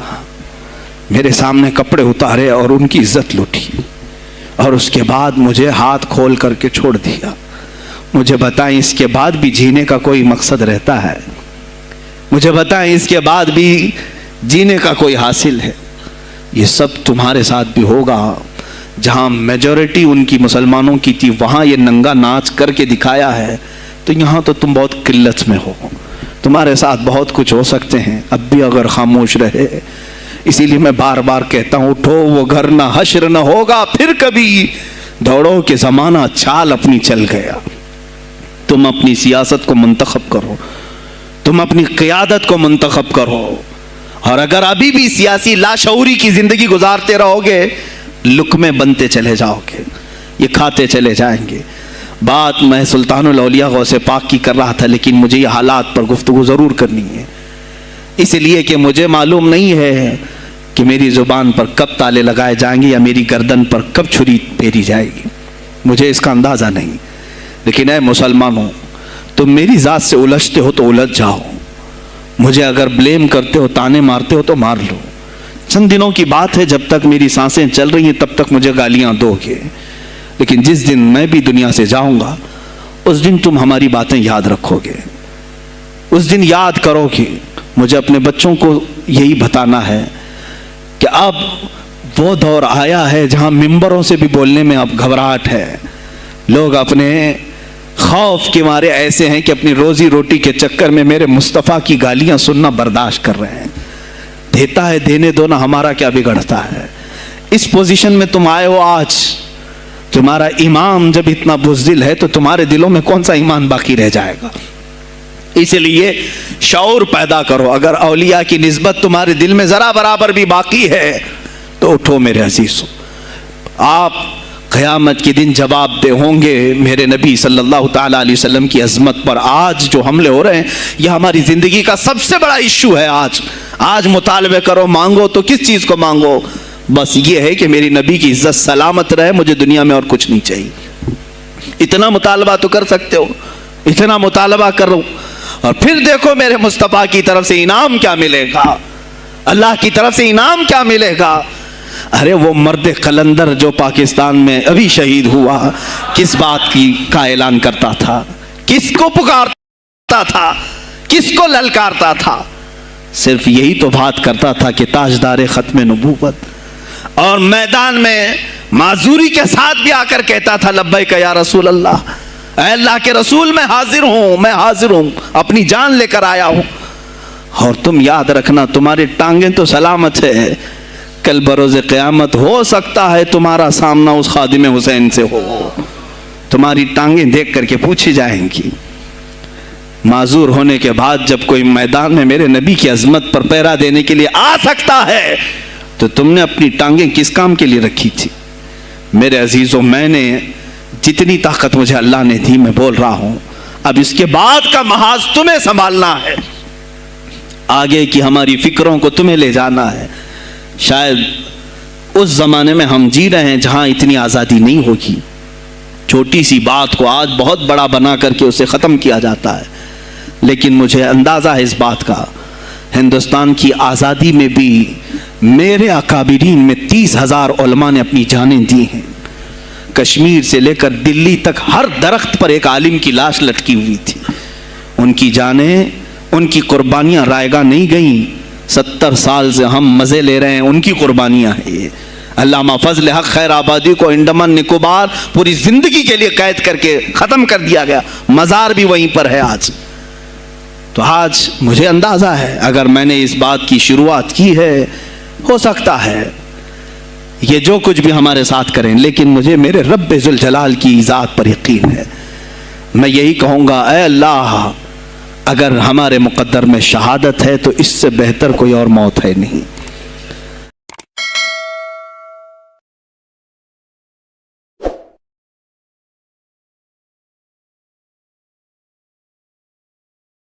میرے سامنے کپڑے اتارے اور ان کی عزت لوٹی, اور اس کے بعد مجھے ہاتھ کھول کر کے چھوڑ دیا. مجھے بتائیں اس کے بعد بھی جینے کا کوئی مقصد رہتا ہے؟ مجھے بتائیں اس کے بعد بھی جینے کا کوئی حاصل ہے؟ یہ سب تمہارے ساتھ بھی ہوگا. جہاں میجورٹی ان کی مسلمانوں کی تھی وہاں یہ ننگا ناچ کر کے دکھایا ہے, تو یہاں تو تم بہت قلت میں ہو. تمہارے ساتھ بہت کچھ ہو سکتے ہیں, اب بھی اگر خاموش رہے. اسی لیے میں بار بار کہتا ہوں, اٹھو وہ گھر نہ حشر نہ ہوگا پھر کبھی, دوڑو کہ زمانہ چال اپنی چل گیا. تم اپنی سیاست کو منتخب کرو, تم اپنی قیادت کو منتخب کرو, اور اگر ابھی بھی سیاسی لاشعوری کی زندگی گزارتے رہو گے, لقمے بنتے چلے جاؤ گے, یہ کھاتے چلے جائیں گے. بات میں سلطان الاولیاء غوث پاک کی کر رہا تھا, لیکن مجھے یہ حالات پر گفتگو ضرور کرنی ہے, اس لیے کہ مجھے معلوم نہیں ہے کہ میری زبان پر کب تالے لگائے جائیں گے یا میری گردن پر کب چھری پھیری جائے گی, مجھے اس کا اندازہ نہیں. لیکن اے مسلمانوں, تم میری ذات سے الجھتے ہو تو الجھ جاؤ, مجھے اگر بلیم کرتے ہو, تانے مارتے ہو تو مار لو. چند دنوں کی بات ہے, جب تک میری سانسیں چل رہی ہیں تب تک مجھے گالیاں دو گے, لیکن جس دن میں بھی دنیا سے جاؤں گا اس دن تم ہماری باتیں یاد رکھو گے, اس دن یاد کرو گے. مجھے اپنے بچوں کو یہی بتانا ہے کہ اب وہ دور آیا ہے جہاں ممبروں سے بھی بولنے میں اب گھبراہٹ ہے. لوگ اپنے خوف کے مارے ایسے ہیں کہ اپنی روزی روٹی کے چکر میں میرے مصطفیٰ کی گالیاں سننا برداشت کر رہے ہیں. دیتا ہے دینے دو نا, ہمارا کیا بگڑتا ہے؟ اس پوزیشن میں تم آئے ہو آج, تمہارا امام جب اتنا بزدل ہے تو تمہارے دلوں میں کون سا ایمان باقی رہ جائے گا؟ اس لیے شعور پیدا کرو. اگر اولیاء کی نسبت تمہارے دل میں ذرا برابر بھی باقی ہے تو اٹھو میرے عزیزو. آپ قیامت کے دن جواب دہ ہوں گے میرے نبی صلی اللہ تعالیٰ علیہ وسلم کی عظمت پر. آج جو حملے ہو رہے ہیں یہ ہماری زندگی کا سب سے بڑا ایشو ہے. آج مطالبے کرو, مانگو تو کس چیز کو مانگو؟ بس یہ ہے کہ میری نبی کی عزت سلامت رہے, مجھے دنیا میں اور کچھ نہیں چاہیے. اتنا مطالبہ تو کر سکتے ہو, اتنا مطالبہ کرو, اور پھر دیکھو میرے مصطفیٰ کی طرف سے انعام کیا ملے گا, اللہ کی طرف سے انعام کیا ملے گا. ارے وہ مرد قلندر جو پاکستان میں ابھی شہید ہوا, کس بات کا اعلان کرتا تھا, کس کو پکارتا تھا, کس کو للکارتا تھا؟ صرف یہی تو بات کرتا تھا کہ تاجدار ختم نبوت, اور میدان میں معذوری کے ساتھ بھی آ کر کہتا تھا لبیک یا رسول اللہ, اے اللہ کے رسول میں حاضر ہوں, میں حاضر ہوں, اپنی جان لے کر آیا ہوں. اور تم یاد رکھنا تمہاری ٹانگیں تو سلامت ہے, کل بروز قیامت ہو سکتا ہے تمہارا سامنا اس خادم حسین سے ہو, تمہاری ٹانگیں دیکھ کر کے پوچھی جائیں گی. معذور ہونے کے بعد جب کوئی میدان میں میرے نبی کی عظمت پر پہرا دینے کے لیے آ سکتا ہے تو تم نے اپنی ٹانگیں کس کام کے لیے رکھی تھی؟ میرے عزیزوں, میں نے جتنی طاقت مجھے اللہ نے دی میں بول رہا ہوں, اب اس کے بعد کا محاذ تمہیں سنبھالنا ہے, آگے کی ہماری فکروں کو تمہیں لے جانا ہے. شاید اس زمانے میں ہم جی رہے ہیں جہاں اتنی آزادی نہیں ہوگی, چھوٹی سی بات کو آج بہت بڑا بنا کر کے اسے ختم کیا جاتا ہے، لیکن مجھے اندازہ ہے اس بات کا، ہندوستان کی آزادی میں بھی میرے اکابرین میں 30,000 علماء نے اپنی جانیں دی ہیں۔ کشمیر سے لے کر دلی تک ہر درخت پر ایک عالم کی لاش لٹکی ہوئی تھی، ان کی جانیں، ان کی قربانیاں رائیگاں نہیں گئیں۔ 70 سال سے ہم مزے لے رہے ہیں، ان کی قربانیاں ہیں یہ۔ علامہ فضل حق خیر آبادی کو انڈمان نکوبار پوری زندگی کے لیے قید کر کے ختم کر دیا گیا، مزار بھی وہیں پر ہے آج۔ تو آج مجھے اندازہ ہے اگر میں نے اس بات کی شروعات کی ہے، ہو سکتا ہے یہ جو کچھ بھی ہمارے ساتھ کریں، لیکن مجھے میرے رب ذوالجلال کی ذات پر یقین ہے۔ میں یہی کہوں گا، اے اللہ، اگر ہمارے مقدر میں شہادت ہے تو اس سے بہتر کوئی اور موت ہے نہیں۔